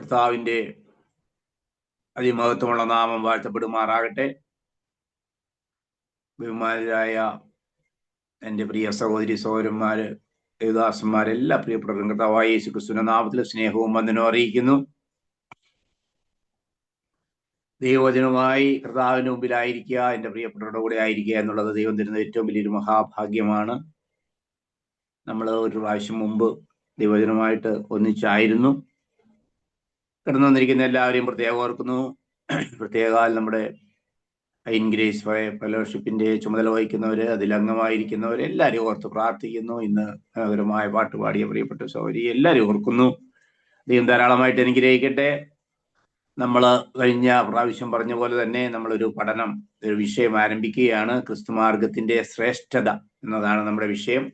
കർത്താവിൻ്റെ അതിമഹത്വമുള്ള നാമം വാഴ്ത്തപ്പെടുമാറാകട്ടെ. ബഹുമാനരായ എൻ്റെ പ്രിയ സഹോദരി സഹോദരന്മാര്, ദേവദാസന്മാര്, എല്ലാ പ്രിയപ്പെട്ടവരും കർത്താവായ യേശു ക്രിസ്തുവിന്റെ നാമത്തിൽ സ്നേഹവും വന്ദനവും അറിയിക്കുന്നു. ദൈവവചനവുമായി കർത്താവിന്റെ മുമ്പിലായിരിക്കുക, എൻ്റെ പ്രിയപ്പെട്ടവരുടെ കൂടെ ആയിരിക്കുക എന്നുള്ളത് ദൈവം തരുന്ന ഏറ്റവും വലിയൊരു മഹാഭാഗ്യമാണ്. നമ്മൾ ഒരു പ്രാവശ്യം മുമ്പ് ദൈവവചനവുമായിട്ട് ഒന്നിച്ചായിരുന്നു. കടന്നു വന്നിരിക്കുന്ന എല്ലാവരെയും പ്രത്യേകം ഓർക്കുന്നു. പ്രത്യേകാൽ നമ്മുടെ ഇൻഗ്രേസ് ഫെലോഷിപ്പിന്റെ ചുമതല വഹിക്കുന്നവര്, അതിൽ അംഗമായിരിക്കുന്നവര് എല്ലാവരെയും ഓർത്ത് പ്രാർത്ഥിക്കുന്നു. ഇന്ന് മനോഹരമായ പാട്ട് പാടിയ പ്രിയപ്പെട്ട സഹോദരി എല്ലാവരും ഓർക്കുന്നു. ദൈവം ധാരാളമായിട്ട് അനുഗ്രഹിക്കട്ടെ. നമ്മൾ കഴിഞ്ഞ പ്രാവശ്യം പറഞ്ഞ പോലെ തന്നെ നമ്മളൊരു പഠനം, ഒരു വിഷയം ആരംഭിക്കുകയാണ്. ക്രിസ്തുമാർഗത്തിന്റെ ശ്രേഷ്ഠത എന്നതാണ് നമ്മുടെ വിഷയം.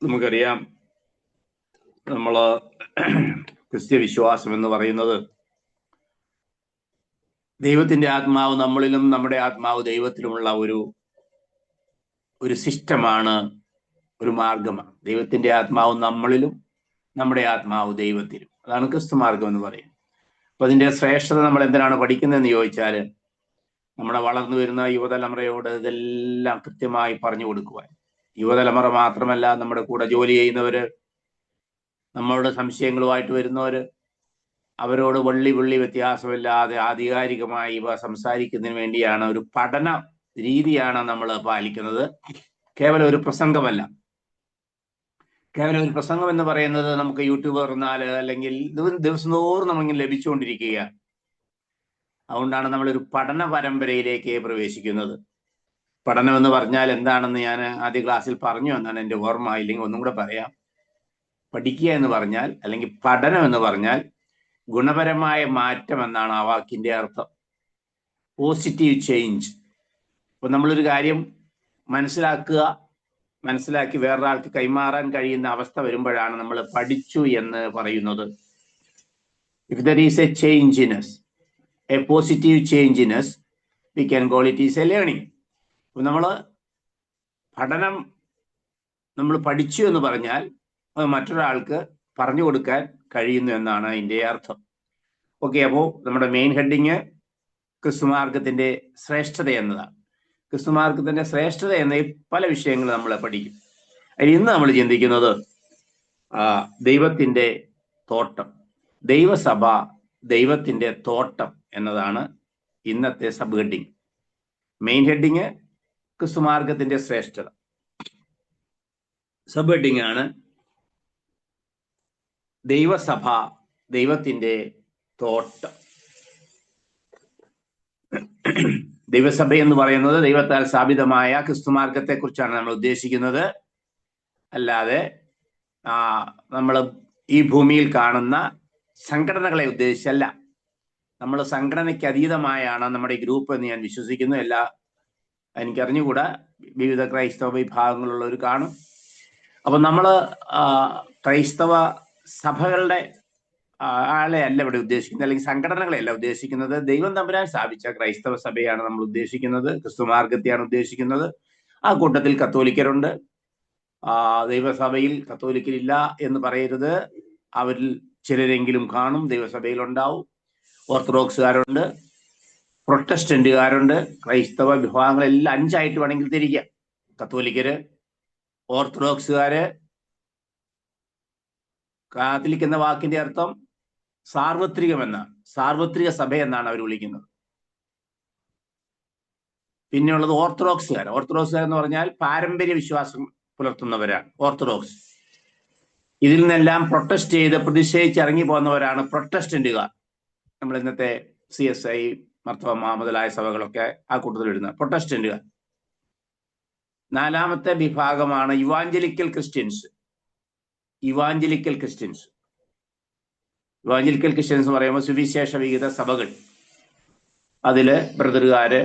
നമുക്കറിയാം, നമ്മള് ക്രിസ്ത്യ വിശ്വാസം എന്ന് പറയുന്നത് ദൈവത്തിന്റെ ആത്മാവ് നമ്മളിലും നമ്മുടെ ആത്മാവ് ദൈവത്തിലുമുള്ള ഒരു സിസ്റ്റമാണ്, ഒരു മാർഗമാണ്. ദൈവത്തിന്റെ ആത്മാവ് നമ്മളിലും നമ്മുടെ ആത്മാവ് ദൈവത്തിലും. അതാണ് ക്രിസ്തുമാർഗം എന്ന് പറയുന്നത്. അപ്പൊ അതിന്റെ ശ്രേഷ്ഠത നമ്മൾ എന്തിനാണ് പഠിക്കുന്നതെന്ന് ചോദിച്ചാൽ, നമ്മുടെ വളർന്നു വരുന്ന യുവതലമുറയോട് ഇതെല്ലാം കൃത്യമായി പറഞ്ഞു കൊടുക്കുവാൻ. യുവതലമുറ മാത്രമല്ല, നമ്മുടെ കൂടെ ജോലി ചെയ്യുന്നവര്, നമ്മളുടെ സംശയങ്ങളുമായിട്ട് വരുന്നവര്, അവരോട് വള്ളി വ്യത്യാസമില്ലാതെ ആധികാരികമായി ഇവ സംസാരിക്കുന്നതിന് വേണ്ടിയാണ്, ഒരു പഠന രീതിയാണ് നമ്മൾ പാലിക്കുന്നത്. കേവലം ഒരു പ്രസംഗമല്ല. കേവലം ഒരു പ്രസംഗം എന്ന് പറയുന്നത് നമുക്ക് യൂട്യൂബ് തുറന്നാൽ അല്ലെങ്കിൽ ദിവസം തോറും നമ്മളിങ്ങനെ ലഭിച്ചുകൊണ്ടിരിക്കുകയാണ്. അതുകൊണ്ടാണ് നമ്മളൊരു പഠന പരമ്പരയിലേക്ക് പ്രവേശിക്കുന്നത്. പഠനം എന്ന് പറഞ്ഞാൽ എന്താണെന്ന് ഞാൻ ആദ്യ ക്ലാസ്സിൽ പറഞ്ഞു എന്നാണ് എൻ്റെ ഓർമ്മ. ഇല്ലെങ്കിൽ ഒന്നും കൂടെ പറയാം. പഠിക്കുക എന്ന് പറഞ്ഞാൽ, അല്ലെങ്കിൽ പഠനം എന്ന് പറഞ്ഞാൽ ഗുണപരമായ മാറ്റം എന്നാണ് ആ വാക്കിന്റെ അർത്ഥം. Positive change. അപ്പൊ നമ്മളൊരു കാര്യം മനസ്സിലാക്കി വേറൊരാൾക്ക് കൈമാറാൻ കഴിയുന്ന അവസ്ഥ വരുമ്പോഴാണ് നമ്മൾ പഠിച്ചു എന്ന് പറയുന്നത്. If there is A change in us, A positive change in us, we can call it is a learning. അപ്പൊ പഠനം, നമ്മൾ പഠിച്ചു എന്ന് പറഞ്ഞാൽ അത് മറ്റൊരാൾക്ക് പറഞ്ഞു കൊടുക്കാൻ കഴിയുന്നു എന്നാണ് അതിൻ്റെ അർത്ഥം. ഓക്കെ, അപ്പോൾ നമ്മുടെ മെയിൻ ഹെഡിങ് ക്രിസ്തുമാർഗത്തിന്റെ ശ്രേഷ്ഠത എന്നതാണ്. ക്രിസ്തുമാർഗത്തിന്റെ ശ്രേഷ്ഠത എന്ന പല വിഷയങ്ങൾ നമ്മൾ പഠിക്കും. അതിൽ ഇന്ന് നമ്മൾ ചിന്തിക്കുന്നത് ദൈവത്തിന്റെ തോട്ടം, ദൈവസഭ ദൈവത്തിന്റെ തോട്ടം എന്നതാണ് ഇന്നത്തെ സബ് ഹെഡിങ്. മെയിൻ ഹെഡിങ് ക്രിസ്തുമാർഗത്തിന്റെ ശ്രേഷ്ഠത. സബ് ഹെഡിങ് ആണ് ദൈവസഭ ദൈവത്തിന്റെ തോട്ടം. ദൈവസഭ എന്ന് പറയുന്നത് ദൈവത്താൽ സ്ഥാപിതമായ ക്രിസ്തുമാർഗത്തെ കുറിച്ചാണ് നമ്മൾ ഉദ്ദേശിക്കുന്നത്. അല്ലാതെ നമ്മൾ ഈ ഭൂമിയിൽ കാണുന്ന സംഘടനകളെ ഉദ്ദേശിച്ചല്ല. നമ്മൾ സംഘടനയ്ക്ക് അതീതമായാണ് നമ്മുടെ ഈ ഗ്രൂപ്പ് എന്ന് ഞാൻ വിശ്വസിക്കുന്നു. എനിക്കറിഞ്ഞുകൂടാ, വിവിധ ക്രൈസ്തവ വിഭാഗങ്ങളുള്ളവർ കാണും. അപ്പൊ നമ്മള് ക്രൈസ്തവ സഭകളുടെ ആളെ അല്ല ഇവിടെ ഉദ്ദേശിക്കുന്നത്, അല്ലെങ്കിൽ സംഘടനകളെ അല്ല ഉദ്ദേശിക്കുന്നത്. ദൈവം തമ്പുരാൻ സ്ഥാപിച്ച ക്രൈസ്തവ സഭയാണ് നമ്മൾ ഉദ്ദേശിക്കുന്നത്, ക്രിസ്തുമാർഗത്തെയാണ് ഉദ്ദേശിക്കുന്നത്. ആ കൂട്ടത്തിൽ കത്തോലിക്കരുണ്ട്. ദൈവസഭയിൽ കത്തോലിക്കരില്ല എന്ന് പറയരുത്. അവരിൽ ചിലരെങ്കിലും കാണും, ദൈവസഭയിൽ ഉണ്ടാവും. ഓർത്തഡോക്സുകാരുണ്ട്, പ്രൊട്ടസ്റ്റന്റുകാരുണ്ട്. ക്രൈസ്തവ വിഭാഗങ്ങളെല്ലാം 5 വേണമെങ്കിൽ തിരിക്കാം. കത്തോലിക്കര്, ഓർത്തഡോക്സുകാര്. കാത്തലിക് എന്ന വാക്കിന്റെ അർത്ഥം സാർവത്രികമെന്നാണ്. സാർവത്രിക സഭ എന്നാണ് അവർ വിളിക്കുന്നത്. പിന്നെയുള്ളത് ഓർത്തഡോക്സുകാർ. ഓർത്തഡോക്സുകാർ എന്ന് പറഞ്ഞാൽ പാരമ്പര്യ വിശ്വാസം പുലർത്തുന്നവരാണ് ഓർത്തഡോക്സ്. ഇതിൽ നിന്നെല്ലാം പ്രൊട്ടസ്റ്റ് ചെയ്ത് പ്രതിഷേധിച്ച് ഇറങ്ങി പോകുന്നവരാണ് പ്രൊട്ടസ്റ്റന്റുകാർ. നമ്മൾ ഇന്നത്തെ CSI, മർത്തോമാ മുതലായ സഭകളൊക്കെ ആ കൂട്ടത്തിൽ ഇടുന്ന പ്രൊട്ടസ്റ്റന്റുകാർ. 4ാമത്തെ വിഭാഗമാണ് ഇവാഞ്ചലിക്കൽ ക്രിസ്ത്യൻസ്. ഇവാഞ്ചലിക്കൽ ക്രിസ്ത്യൻസ് എന്ന് പറയുമ്പോൾ സുവിശേഷ വിഹിത സഭകൾ. അതില് ബ്രദറുകാര്,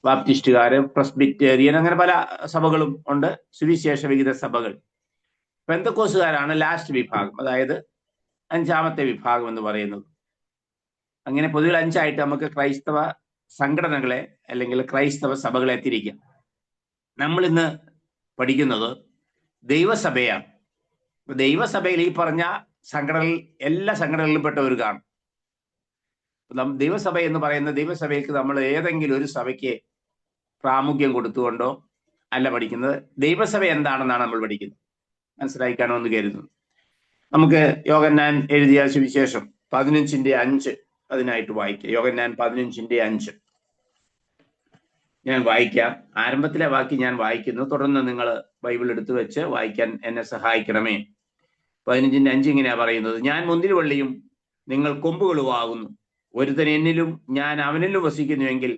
ബാപ്റ്റിസ്റ്റുകാര്, പ്രസ്ബിറ്റേറിയൻ, അങ്ങനെ പല സഭകളും ഉണ്ട്. സുവിശേഷ വിഹിത സഭകൾ. പെന്തക്കോസുകാരാണ് ലാസ്റ്റ് വിഭാഗം, അതായത് 5ാമത്തെ വിഭാഗം എന്ന് പറയുന്നത്. അങ്ങനെ പൊതുവെ 5 നമുക്ക് ക്രൈസ്തവ സംഘടനകളെ അല്ലെങ്കിൽ ക്രൈസ്തവ സഭകളെ തിരിക്കാം. നമ്മൾ ഇന്ന് പഠിക്കുന്നത് ദൈവസഭയാണ്. ദൈവസഭയിൽ ഈ പറഞ്ഞ സംഘടനയിൽ എല്ലാ സംഘടനകളിലും പെട്ടവർ കാണും. ദൈവസഭ എന്ന് പറയുന്ന ദൈവസഭയ്ക്ക് നമ്മൾ ഏതെങ്കിലും ഒരു സഭയ്ക്ക് പ്രാമുഖ്യം കൊടുത്തുകൊണ്ടോ അല്ല പഠിക്കുന്നത്. ദൈവസഭ എന്താണെന്നാണ് നമ്മൾ പഠിക്കുന്നത്. മനസ്സിലായി കാണുമെന്ന് കരുതുന്നു. നമുക്ക് യോഹന്നാൻ എഴുതിയ സുവിശേഷം 15:5 അതിനായിട്ട് വായിക്കാം. യോഹന്നാൻ 15:5 ഞാൻ വായിക്കാം. ആരംഭത്തിലെ വാക്യം ഞാൻ വായിക്കുന്നു. തുടർന്ന് നിങ്ങൾ ബൈബിൾ എടുത്തു വെച്ച് വായിക്കാൻ എന്നെ സഹായിക്കണമേ. 15:5 ഇങ്ങനെയാ പറയുന്നത്: ഞാൻ മുന്തിരിവള്ളിയും നിങ്ങൾ കൊമ്പുകളുമാകുന്നു. ഒരുത്തൻ എന്നിലും ഞാൻ അവനിലും വസിക്കുന്നുവെങ്കിൽ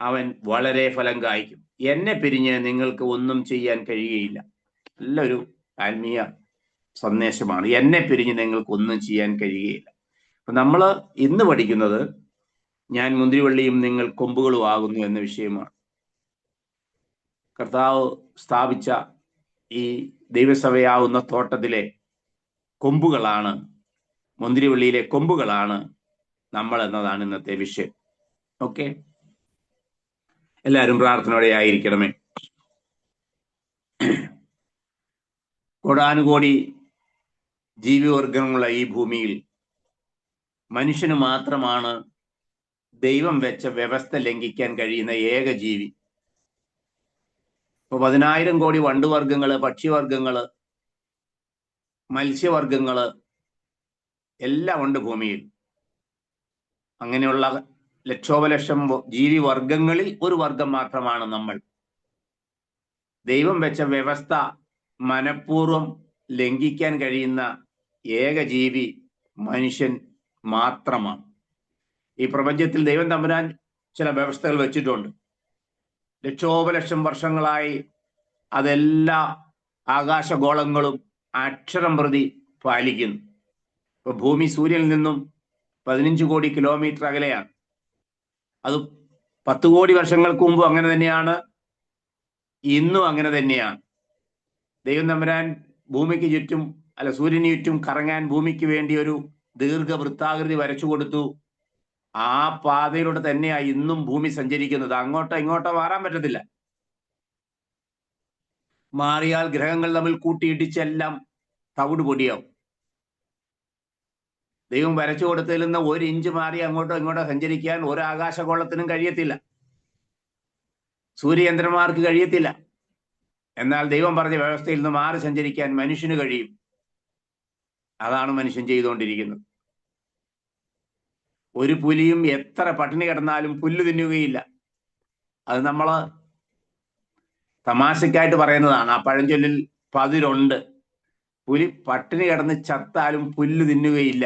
അവൻ വളരെ ഫലം കായ്ക്കും. എന്നെ പിരിഞ്ഞ് നിങ്ങൾക്ക് ഒന്നും ചെയ്യാൻ കഴിയുകയില്ല. നല്ലൊരു ആത്മീയ സന്ദേശമാണ്. എന്നെ പിരിഞ്ഞ് നിങ്ങൾക്ക് ഒന്നും ചെയ്യാൻ കഴിയുകയില്ല. അപ്പൊ നമ്മൾ ഇന്ന് പഠിക്കുന്നത് ഞാൻ മുന്തിരിവള്ളിയും നിങ്ങൾ കൊമ്പുകളും ആകുന്നു എന്ന വിഷയമാണ്. കർത്താവ് സ്ഥാപിച്ച ഈ ദൈവസഭയാവുന്ന തോട്ടത്തിലെ കൊമ്പുകളാണ്, മുന്തിരിവള്ളിയിലെ കൊമ്പുകളാണ് നമ്മൾ എന്നതാണ് ഇന്നത്തെ വിഷയം. ഓക്കെ, എല്ലാവരും പ്രാർത്ഥനയോടെ ആയിരിക്കണമേ. കോടാനുകോടി ജീവിവർഗങ്ങളുള്ള ഈ ഭൂമിയിൽ മനുഷ്യന് മാത്രമാണ് ദൈവം വെച്ച വ്യവസ്ഥ ലംഘിക്കാൻ കഴിയുന്ന ഏക ജീവി. ഇപ്പൊ 10,000 കോടി വണ്ടുവർഗങ്ങള്, പക്ഷിവർഗങ്ങള്, മത്സ്യവർഗങ്ങള് എല്ലാം ഉണ്ട് ഭൂമിയിൽ. അങ്ങനെയുള്ള ലക്ഷോപലക്ഷം ജീവിവർഗങ്ങളിൽ ഒരു വർഗം മാത്രമാണ് നമ്മൾ. ദൈവം വെച്ച വ്യവസ്ഥ മനഃപൂർവ്വം ലംഘിക്കാൻ കഴിയുന്ന ഏക ജീവി മനുഷ്യൻ മാത്രമാണ്. ഈ പ്രപഞ്ചത്തിൽ ദൈവം തമ്പുരാൻ ചില വ്യവസ്ഥകൾ വെച്ചിട്ടുണ്ട്. ലക്ഷോപലക്ഷം വർഷങ്ങളായി അതെല്ലാ ആകാശഗോളങ്ങളും അക്ഷരം പ്രതി പാലിക്കുന്നു. ഇപ്പൊ ഭൂമി സൂര്യനിൽ നിന്നും 15 കോടി കിലോമീറ്റർ അകലെയാണ്. അത് 10 കോടി വർഷങ്ങൾക്ക് മുമ്പ് അങ്ങനെ തന്നെയാണ്, ഇന്നും അങ്ങനെ തന്നെയാണ്. ദൈവം തമ്പുരാൻ ഭൂമിക്ക് ചുറ്റും സൂര്യന് ചുറ്റും കറങ്ങാൻ ഭൂമിക്ക് വേണ്ടി ഒരു ദീർഘവൃത്താകൃതി വരച്ചു കൊടുത്തു. ആ പാതയിലൂടെ തന്നെയാണ് ഇന്നും ഭൂമി സഞ്ചരിക്കുന്നത്. അങ്ങോട്ടോ ഇങ്ങോട്ടോ മാറാൻ പറ്റത്തില്ല. മാറിയാൽ ഗ്രഹങ്ങൾ തമ്മിൽ കൂട്ടിയിടിച്ചെല്ലാം തവിട് പൊടിയാവും. ദൈവം വരച്ചു കൊടുത്തതിൽ നിന്ന് 1 ഇഞ്ച് മാറി അങ്ങോട്ടോ ഇങ്ങോട്ടോ സഞ്ചരിക്കാൻ ഒരു ആകാശഗോളത്തിനും കഴിയത്തില്ല, സൂര്യയന്ത്രന്മാർക്ക് കഴിയത്തില്ല. എന്നാൽ ദൈവം പറഞ്ഞ വ്യവസ്ഥയിൽ നിന്ന് മാറി സഞ്ചരിക്കാൻ മനുഷ്യന് കഴിയും. അതാണ് മനുഷ്യൻ ചെയ്തുകൊണ്ടിരിക്കുന്നത്. ഒരു പുലിയും എത്ര പട്ടിണി കിടന്നാലും പുല്ല് തിന്നുകയില്ല. അത് നമ്മള് തമാശക്കായിട്ട് പറയുന്നതാണ്. ആ പഴഞ്ചൊല്ലിൽ പതിരുണ്ട്. പുലി പട്ടിണി കിടന്ന് ചത്താലും പുല്ല് തിന്നുകയില്ല.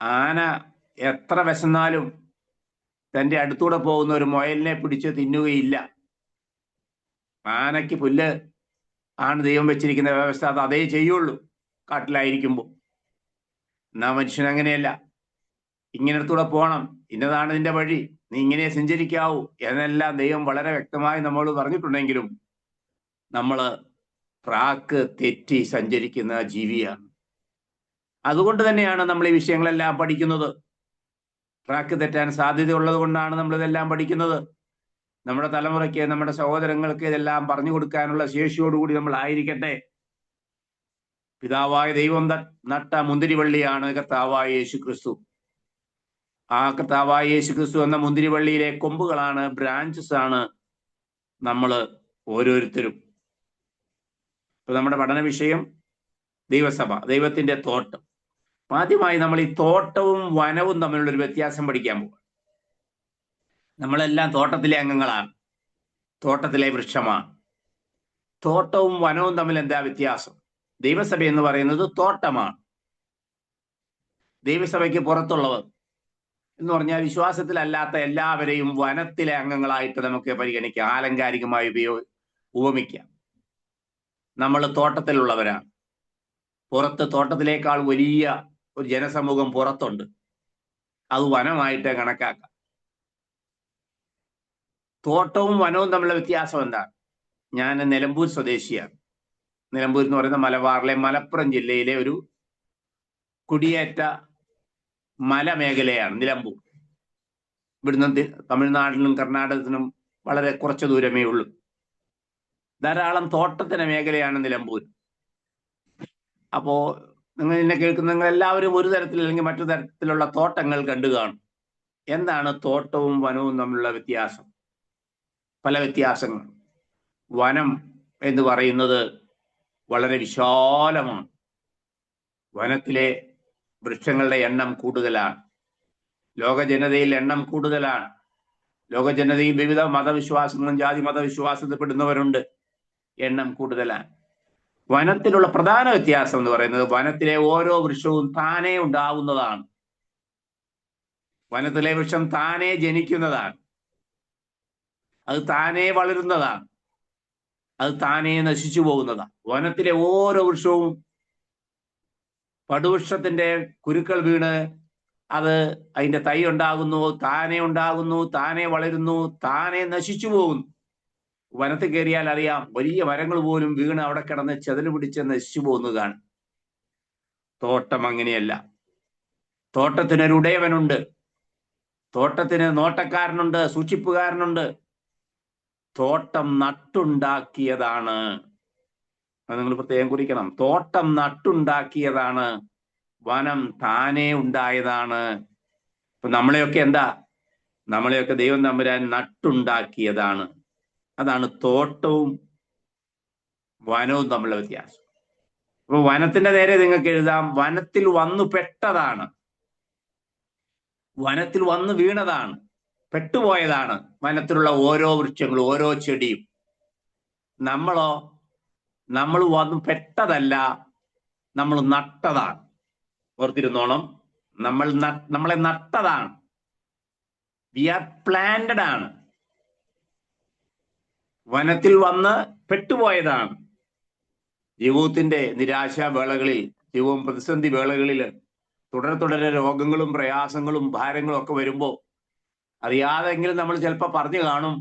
ആന എത്ര വിശന്നാലും തൻ്റെ അടുത്തൂടെ പോകുന്ന ഒരു മുയലിനെ പിടിച്ച് തിന്നുകയില്ല. ആനയ്ക്ക് പുല്ല് ആണ് ദൈവം വെച്ചിരിക്കുന്ന വ്യവസ്ഥ, അത് അതേ ചെയ്യുള്ളൂ കാട്ടിലായിരിക്കുമ്പോൾ. എന്നാ മനുഷ്യൻ അങ്ങനെയല്ല. ഇങ്ങനത്തൂടെ പോകണം, ഇന്നതാണ് ഇതിന്റെ വഴി, നീ ഇങ്ങനെ സഞ്ചരിക്കാവൂ എന്നെല്ലാം ദൈവം വളരെ വ്യക്തമായി നമ്മളോട് പറഞ്ഞിട്ടുണ്ടെങ്കിലും നമ്മള് ട്രാക്ക് തെറ്റി സഞ്ചരിക്കുന്ന ജീവിയാണ്. അതുകൊണ്ട് തന്നെയാണ് നമ്മൾ ഈ വിഷയങ്ങളെല്ലാം പഠിക്കുന്നത്. ട്രാക്ക് തെറ്റാൻ സാധ്യതയുള്ളത് കൊണ്ടാണ് നമ്മൾ ഇതെല്ലാം പഠിക്കുന്നത്. നമ്മുടെ തലമുറയ്ക്ക്, നമ്മുടെ സഹോദരങ്ങൾക്ക് ഇതെല്ലാം പറഞ്ഞു കൊടുക്കാനുള്ള ശേഷിയോടുകൂടി നമ്മൾ ആയിരിക്കട്ടെ. പിതാവായ ദൈവം നട്ട മുന്തിരിവള്ളിയാണ് കർത്താവായ യേശു ക്രിസ്തു. ആ കർത്താവായ യേശു ക്രിസ്തു എന്ന മുന്തിരിവള്ളിയിലെ കൊമ്പുകളാണ്, ബ്രാഞ്ചസ് ആണ് നമ്മൾ ഓരോരുത്തരും. ഇപ്പൊ നമ്മുടെ പഠന വിഷയം ദൈവസഭ, ദൈവത്തിന്റെ തോട്ടം. ആദ്യമായി നമ്മൾ ഈ തോട്ടവും വനവും തമ്മിലുള്ള ഒരു വ്യത്യാസം പഠിക്കാൻ പോകും. നമ്മളെല്ലാം തോട്ടത്തിലെ അംഗങ്ങളാണ്, തോട്ടത്തിലെ വൃക്ഷമാണ്. തോട്ടവും വനവും തമ്മിൽ എന്താ വ്യത്യാസം? ദൈവസഭ എന്ന് പറയുന്നത് തോട്ടമാണ്. ദൈവസഭയ്ക്ക് പുറത്തുള്ളവർ എന്ന് പറഞ്ഞാൽ വിശ്വാസത്തിലല്ലാത്ത എല്ലാവരെയും വനത്തിലെ അംഗങ്ങളായിട്ട് നമുക്ക് പരിഗണിക്കാം, ആലങ്കാരികമായി ഉപമിക്കാം. നമ്മൾ തോട്ടത്തിലുള്ളവരാണ്. പുറത്ത് തോട്ടത്തിലേക്കാൾ വലിയ ഒരു ജനസമൂഹം പുറത്തുണ്ട്. അത് വനമായിട്ട് കണക്കാക്കാം. തോട്ടവും വനവും തമ്മിലുള്ള വ്യത്യാസം എന്താണ്? ഞാൻ നിലമ്പൂർ സ്വദേശിയാണ്. നിലമ്പൂർ എന്ന് പറയുന്ന മലബാറിലെ മലപ്പുറം ജില്ലയിലെ ഒരു കുടിയേറ്റ മലമേഖലയാണ് നിലമ്പൂർ. ഇവിടുന്ന് തമിഴ്നാട്ടിലും കർണാടകത്തിനും വളരെ കുറച്ച് ദൂരമേ ഉള്ളൂ. ധാരാളം തോട്ടത്തിന്റെ മേഖലയാണ് നിലമ്പൂർ. അപ്പോ നിങ്ങൾ എന്നെ കേൾക്കുന്ന നിങ്ങൾ എല്ലാവരും ഒരു തരത്തിൽ അല്ലെങ്കിൽ മറ്റു തരത്തിലുള്ള തോട്ടങ്ങൾ കണ്ടു കാണും. എന്താണ് തോട്ടവും വനവും തമ്മിലുള്ള വ്യത്യാസം? പല വ്യത്യാസങ്ങൾ. വനം എന്ന് പറയുന്നത് വളരെ വിശാലമാണ്. വനത്തിലെ വൃക്ഷങ്ങളുടെ എണ്ണം കൂടുതലാണ്. ലോക ജനതയിൽ എണ്ണം കൂടുതലാണ്. ലോക ജനതയിൽ വിവിധ മതവിശ്വാസങ്ങളും ജാതി മതവിശ്വാസത്തിൽ പെടുന്നവരുണ്ട്. എണ്ണം കൂടുതലാണ്. വനത്തിലുള്ള പ്രധാന വ്യത്യാസം എന്ന് പറയുന്നത് വനത്തിലെ ഓരോ വൃക്ഷവും താനേ ഉണ്ടാവുന്നതാണ്. വനത്തിലെ വൃക്ഷം താനേ ജനിക്കുന്നതാണ്. അത് താനേ വളരുന്നതാണ്. അത് താനേ നശിച്ചു പോകുന്നതാണ്. വനത്തിലെ ഓരോ വൃക്ഷവും പടുവൃക്ഷത്തിന്റെ കുരുക്കൾ വീണ് അത് അതിന്റെ തൈ ഉണ്ടാകുന്നു, താനേ വളരുന്നു, താനേ നശിച്ചു പോകുന്നു. വനത്തിൽ കയറിയാൽ അറിയാം, വലിയ മരങ്ങൾ പോലും വീണ് അവിടെ കിടന്ന് ചെതല് പിടിച്ച് നശിച്ചു പോകുന്നതാണ്. തോട്ടം അങ്ങനെയല്ല. തോട്ടത്തിനൊരു ഉടയവനുണ്ട്, തോട്ടത്തിന് നോട്ടക്കാരനുണ്ട്, സൂക്ഷിപ്പുകാരനുണ്ട്. തോട്ടം നട്ടുണ്ടാക്കിയതാണ്. അത് നിങ്ങൾ പ്രത്യേകം കുറിക്കണം. തോട്ടം നട്ടുണ്ടാക്കിയതാണ്. വനം താനേ ഉണ്ടായതാണ്. അപ്പൊ നമ്മളെയൊക്കെ ദൈവം തമ്പുരാൻ നട്ടുണ്ടാക്കിയതാണ്. അതാണ് തോട്ടവും വനവും തമ്മിലുള്ള വ്യത്യാസം. അപ്പൊ വനത്തിന്റെ നേരെ നിങ്ങൾക്ക് എഴുതാം, വനത്തിൽ വന്നു പെട്ടതാണ്, വനത്തിൽ വന്നു വീണതാണ്, പെട്ടുപോയതാണ് വനത്തിലുള്ള ഓരോ വൃക്ഷങ്ങളും ഓരോ ചെടിയും. നമ്മൾ വന്നു പെട്ടതല്ല, നമ്മൾ നട്ടതാണ്. ഓർത്തിരുന്നോണം, നമ്മളെ നട്ടതാണ്. വി ആർ പ്ലാന്റഡ് ആണ്. വനത്തിൽ വന്ന് പെട്ടുപോയതാണ്. ജീവിതത്തിന്റെ നിരാശാവേളകളിൽ, ജീവിതം പ്രതിസന്ധി വേളകളിൽ തുടരെ രോഗങ്ങളും പ്രയാസങ്ങളും ഭാരങ്ങളും ഒക്കെ വരുമ്പോൾ അറിയാതെങ്കിലും നമ്മൾ ചിലപ്പോൾ പറഞ്ഞു കാണും,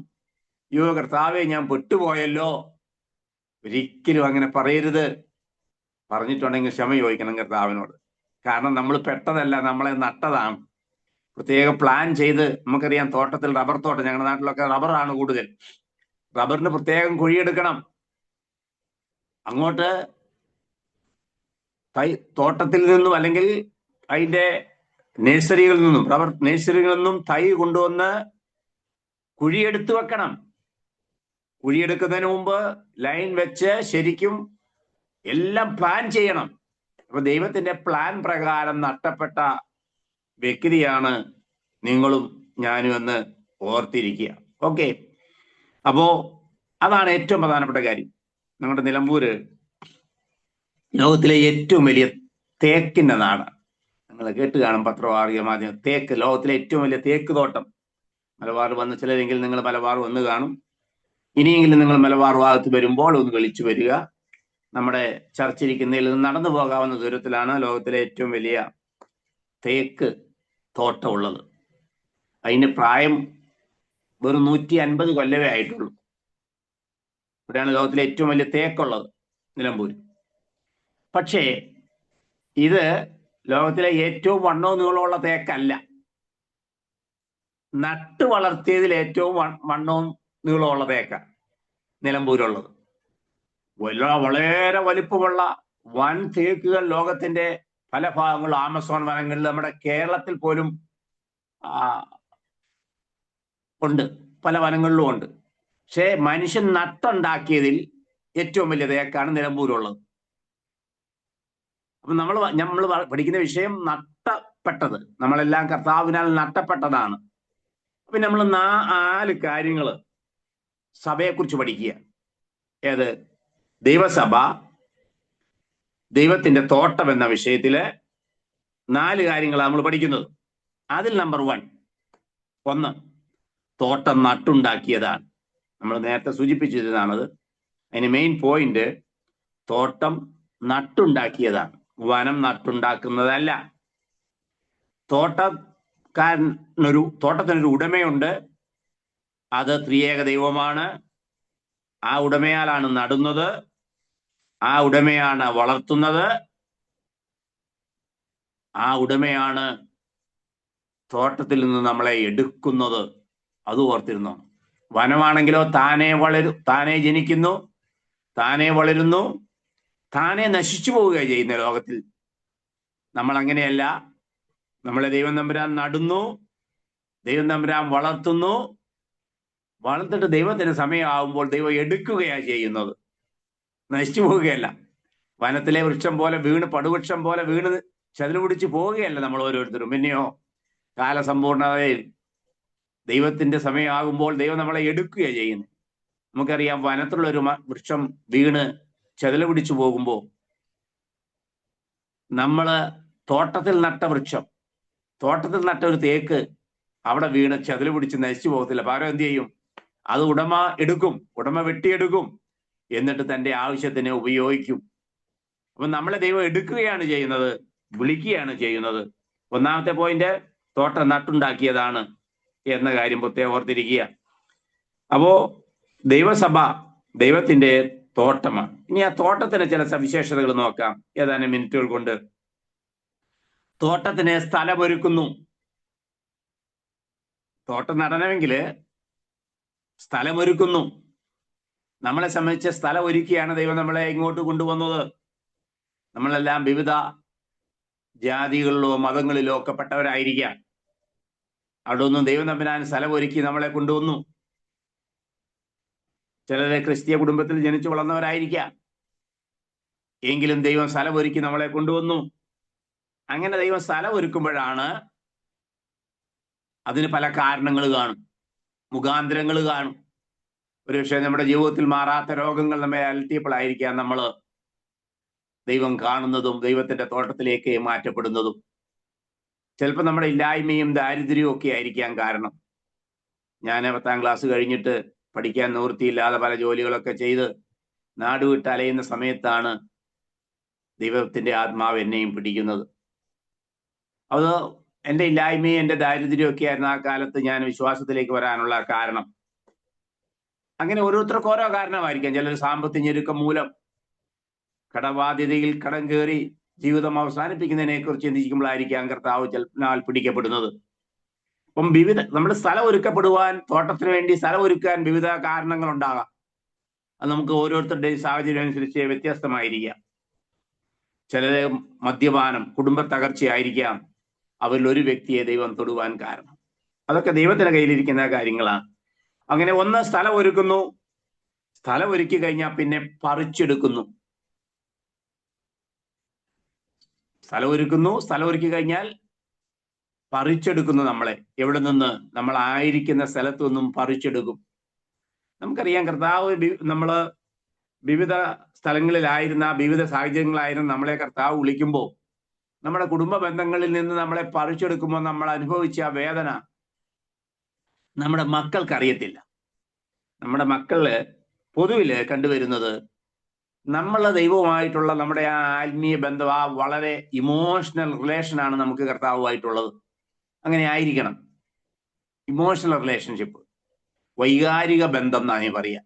അയ്യോ കർത്താവേ ഞാൻ പെട്ടുപോയല്ലോ. ഒരിക്കലും അങ്ങനെ പറയരുത്. പറഞ്ഞിട്ടുണ്ടെങ്കിൽ ക്ഷമ ചോദിക്കണം കർത്താവിനോട്. കാരണം നമ്മൾ പെട്ടതല്ല, നമ്മളെ നട്ടതാണ്. പ്രത്യേകം പ്ലാൻ ചെയ്ത്, നമുക്കറിയാം തോട്ടത്തിൽ റബ്ബർ തോട്ടം, ഞങ്ങളുടെ നാട്ടിലൊക്കെ റബ്ബറാണ് കൂടുതൽ. റബ്ബറിന് പ്രത്യേകം കുഴിയെടുക്കണം. അങ്ങോട്ട് തോട്ടത്തിൽ നിന്നും അല്ലെങ്കിൽ അതിന്റെ നഴ്സറികളിൽ നിന്നും, റബ്ബർ നഴ്സറികളിൽ നിന്നും തൈ കൊണ്ടുവന്ന് കുഴിയെടുത്ത് വെക്കണം. കുഴിയെടുക്കുന്നതിന് മുമ്പ് ലൈൻ വെച്ച് ശരിക്കും എല്ലാം പ്ലാൻ ചെയ്യണം. അപ്പൊ ദൈവത്തിന്റെ പ്ലാൻ പ്രകാരം നട്ടപ്പെട്ട വ്യക്തിയാണ് നിങ്ങളും ഞാനും എന്ന് ഓർത്തിരിക്കുക. ഓക്കെ, അപ്പോ അതാണ് ഏറ്റവും പ്രധാനപ്പെട്ട കാര്യം. നമ്മുടെ നിലമ്പൂര് ലോകത്തിലെ ഏറ്റവും വലിയ തേക്കിന്റെ നാടാണ്. നിങ്ങൾ കേട്ട് കാണും പത്രവാർഷിക മാധ്യമം, തേക്ക്, ലോകത്തിലെ ഏറ്റവും വലിയ തേക്ക് തോട്ടം. മലബാർ വന്ന് ചിലരെങ്കിലും നിങ്ങൾ മലബാർ വന്ന് കാണും. ഇനിയെങ്കിലും നിങ്ങൾ മലബാർ ഭാഗത്ത് വരുമ്പോൾ ഒന്ന് വിളിച്ചു വരിക. നമ്മുടെ ചർച്ചിരിക്കുന്നതിൽ നിന്ന് നടന്നു പോകാവുന്ന ദൂരത്തിലാണ് ലോകത്തിലെ ഏറ്റവും വലിയ തേക്ക് തോട്ടം ഉള്ളത്. അതിന്റെ പ്രായം വെറും 150 കൊല്ലമേ ആയിട്ടുള്ളൂ. ഇവിടെയാണ് ലോകത്തിലെ ഏറ്റവും വലിയ തേക്കുള്ളത്, നിലമ്പൂർ. പക്ഷേ ഇത് ലോകത്തിലെ ഏറ്റവും വണ്ണവും നീളമുള്ള തേക്കല്ല. നട്ട് വളർത്തിയതിൽ ഏറ്റവും വണ്ണവും നീളമുള്ള തേക്കാണ് നിലമ്പൂരുള്ളത്. വളരെ വലിപ്പമുള്ള വൻ തേക്കുകൾ ലോകത്തിന്റെ പല ഭാഗങ്ങളിലും, ആമസോൺ വനങ്ങളിൽ, നമ്മുടെ കേരളത്തിൽ പോലും ഉണ്ട്, പല വനങ്ങളിലും ഉണ്ട്. പക്ഷേ മനുഷ്യൻ നട്ടുണ്ടാക്കിയതിൽ ഏറ്റവും വലിയ തേക്കാണ് നിലമ്പൂരുള്ളത്. അപ്പൊ നമ്മൾ പഠിക്കുന്ന വിഷയം നട്ടപ്പെട്ടത്, നമ്മളെല്ലാം കർത്താവിനാൽ നട്ടപ്പെട്ടതാണ്. അപ്പൊ നമ്മൾ 4 കാര്യങ്ങൾ സഭയെക്കുറിച്ച് പഠിക്കുക. ഏത്? ദൈവസഭ, ദൈവത്തിന്റെ തോട്ടം എന്ന വിഷയത്തില് 4 കാര്യങ്ങളാണ് നമ്മൾ പഠിക്കുന്നത്. അതിൽ നമ്പർ 1 തോട്ടം നട്ടുണ്ടാക്കിയതാണ്. നമ്മൾ നേരത്തെ സൂചിപ്പിച്ചിരുന്നതാണത്. അതിന് മെയിൻ പോയിന്റ് തോട്ടം നട്ടുണ്ടാക്കിയതാണ്, വനം നട്ടുണ്ടാക്കുന്നതല്ല. തോട്ടത്തിനൊരു ഉടമയുണ്ട്. അത് ത്രിയേക ദൈവമാണ്. ആ ഉടമയാലാണ് നടുന്നത്, ആ ഉടമയാണ് വളർത്തുന്നത്, ആ ഉടമയാണ് തോട്ടത്തിൽ നിന്ന് നമ്മളെ എടുക്കുന്നത്. അത് ഓർത്തിരുന്നു. വനമാണെങ്കിലോ താനേ ജനിക്കുന്നു, താനേ വളരുന്നു, താനേ നശിച്ചു പോവുകയാണ് ചെയ്യുന്ന ലോകത്തിൽ നമ്മൾ അങ്ങനെയല്ല. നമ്മളെ ദൈവം തമ്പുരാൻ നടുന്നു, ദൈവം തമ്പുരാൻ വളർത്തുന്നു. വളർത്തിട്ട് ദൈവത്തിന് സമയമാകുമ്പോൾ ദൈവം എടുക്കുകയാണ് ചെയ്യുന്നത്, നശിച്ചു പോവുകയല്ല. വനത്തിലെ വൃക്ഷം പോലെ വീണ്, പടുവൃക്ഷം പോലെ വീണ് ചതില് പിടിച്ച് പോവുകയല്ല നമ്മൾ ഓരോരുത്തരും. പിന്നെയോ കാലസമ്പൂർണതയിൽ ദൈവത്തിന്റെ സമയമാകുമ്പോൾ ദൈവം നമ്മളെ എടുക്കുകയാണ് ചെയ്യുന്നത്. നമുക്കറിയാം, വനത്തിലുള്ള ഒരു വൃക്ഷം വീണ് ചതില് പിടിച്ചു പോകുമ്പോൾ, നമ്മള് തോട്ടത്തിൽ നട്ട വൃക്ഷം, തോട്ടത്തിൽ നട്ട ഒരു തേക്ക് അവിടെ വീണ് ചതില് പിടിച്ച് നശിച്ചു പോകത്തില്ല. പകരം എന്ത് ചെയ്യും? അത് ഉടമ എടുക്കും, ഉടമ വെട്ടിയെടുക്കും, എന്നിട്ട് തന്റെ ആവശ്യത്തിന് ഉപയോഗിക്കും. അപ്പൊ നമ്മളെ ദൈവം എടുക്കുകയാണ് ചെയ്യുന്നത്, വിളിക്കുകയാണ് ചെയ്യുന്നത്. ഒന്നാമത്തെ പോയിന്റ്, തോട്ടം നട്ടുണ്ടാക്കിയതാണ് എന്ന കാര്യം പ്രത്യേകം ഓർത്തിരിക്കുക. അപ്പോ ദൈവസഭ ദൈവത്തിന്റെ തോട്ടമാണ്. ഇനി ആ തോട്ടത്തിന് ചില സവിശേഷതകൾ നോക്കാം ഏതാനും മിനിറ്റുകൾ കൊണ്ട്. തോട്ടത്തിന് സ്ഥലമൊരുക്കുന്നു. തോട്ടം നടണമെങ്കിൽ സ്ഥലമൊരുക്കുന്നു. നമ്മളെ സംബന്ധിച്ച് സ്ഥലം ഒരുക്കിയാണ് ദൈവം നമ്മളെ ഇങ്ങോട്ട് കൊണ്ടുവന്നത്. നമ്മളെല്ലാം വിവിധ ജാതികളിലോ മതങ്ങളിലോ ഒക്കെ പെട്ടവരായിരിക്കാം. അവിടെ ഒന്നും ദൈവം തമ്പുരാൻ സ്ഥലം ഒരുക്കി നമ്മളെ കൊണ്ടുവന്നു. ചിലരെ ക്രിസ്തീയ കുടുംബത്തിൽ ജനിച്ചു വളർന്നവരായിരിക്കാം, എങ്കിലും ദൈവം സ്ഥലം ഒരുക്കി നമ്മളെ കൊണ്ടുവന്നു. അങ്ങനെ ദൈവം സ്ഥലം ഒരുക്കുമ്പോഴാണ് അതിന് പല കാരണങ്ങൾ കാണും, മുഖാന്തരങ്ങൾ കാണും. ഒരുപക്ഷെ നമ്മുടെ ജീവിതത്തിൽ മാറാത്ത രോഗങ്ങൾ നമ്മെ അലട്ടിയപ്പോഴായിരിക്കാം നമ്മൾ ദൈവം കാണുന്നതും ദൈവത്തിന്റെ തോട്ടത്തിലേക്ക് മാറ്റപ്പെടുന്നതും. ചിലപ്പോൾ നമ്മുടെ ഇല്ലായ്മയും ദാരിദ്ര്യവും ഒക്കെ ആയിരിക്കാം കാരണം. ഞാൻ 10ാം ക്ലാസ് കഴിഞ്ഞിട്ട് പഠിക്കാൻ നിവൃത്തിയില്ലാതെ പല ജോലികളൊക്കെ ചെയ്ത് നാടുവിട്ട് അലയുന്ന സമയത്താണ് ദൈവത്തിന്റെ ആത്മാവ് എന്നെയും പിടിക്കുന്നത്. അത് എൻ്റെ ഇല്ലായ്മയും എൻ്റെ ദാരിദ്ര്യവും ഒക്കെ ആയിരുന്നു ആ കാലത്ത് ഞാൻ വിശ്വാസത്തിലേക്ക് വരാനുള്ള കാരണം. അങ്ങനെ ഓരോരുത്തർക്കും ഓരോ കാരണമായിരിക്കാം. ചിലർ സാമ്പത്തിക ഞെരുക്കം മൂലം കടബാധ്യതയിൽ കടം കയറി ജീവിതം അവസാനിപ്പിക്കുന്നതിനെ കുറിച്ച് ചിന്തിക്കുമ്പോഴായിരിക്കാം കർത്താവ് ചിലപ്പോൾ പിടിക്കപ്പെടുന്നത്. അപ്പം നമ്മൾ സ്ഥലം ഒരുക്കപ്പെടുവാൻ, തോട്ടത്തിന് വേണ്ടി സ്ഥലം ഒരുക്കാൻ വിവിധ കാരണങ്ങൾ ഉണ്ടാകാം. അത് നമുക്ക് ഓരോരുത്തരുടെയും സാഹചര്യം അനുസരിച്ച് വ്യത്യസ്തമായിരിക്കാം. ചിലരെ മദ്യപാനം, കുടുംബ തകർച്ചയായിരിക്കാം അവരിൽ ഒരു വ്യക്തിയെ ദൈവം തൊടുവാൻ കാരണം. അതൊക്കെ ദൈവത്തിന്റെ കയ്യിലിരിക്കുന്ന കാര്യങ്ങളാണ്. അങ്ങനെ ഒന്ന് സ്ഥലം ഒരുക്കുന്നു, സ്ഥലം ഒരുക്കി കഴിഞ്ഞാൽ പിന്നെ പറിച്ചെടുക്കുന്നു. സ്ഥലം ഒരുക്കുന്നു, സ്ഥലം ഒരുക്കി കഴിഞ്ഞാൽ പറിച്ചെടുക്കുന്നു. നമ്മളെ എവിടെ നിന്ന്? നമ്മൾ ആയിരിക്കുന്ന സ്ഥലത്തു നിന്നും പറിച്ചെടുക്കും. നമുക്കറിയാം, കർത്താവ് നമ്മള് വിവിധ സ്ഥലങ്ങളിലായിരുന്ന, വിവിധ സാഹചര്യങ്ങളായിരുന്ന നമ്മളെ കർത്താവ് വിളിക്കുമ്പോൾ, നമ്മുടെ കുടുംബ ബന്ധങ്ങളിൽ നിന്ന് നമ്മളെ പറിച്ചെടുക്കുമ്പോൾ നമ്മൾ അനുഭവിച്ച വേദന നമ്മുടെ മക്കൾക്ക് അറിയത്തില്ല. നമ്മുടെ മക്കള് പൊതുവില് കണ്ടുവരുന്നത്, നമ്മളെ ദൈവവുമായിട്ടുള്ള നമ്മുടെ ആ ആത്മീയ ബന്ധം, ആ വളരെ ഇമോഷണൽ റിലേഷനാണ് നമുക്ക് കർത്താവുമായിട്ടുള്ളത്. അങ്ങനെ ആയിരിക്കണം. ഇമോഷണൽ റിലേഷൻഷിപ്പ്, വൈകാരിക ബന്ധം എന്നാണ് പറയുക.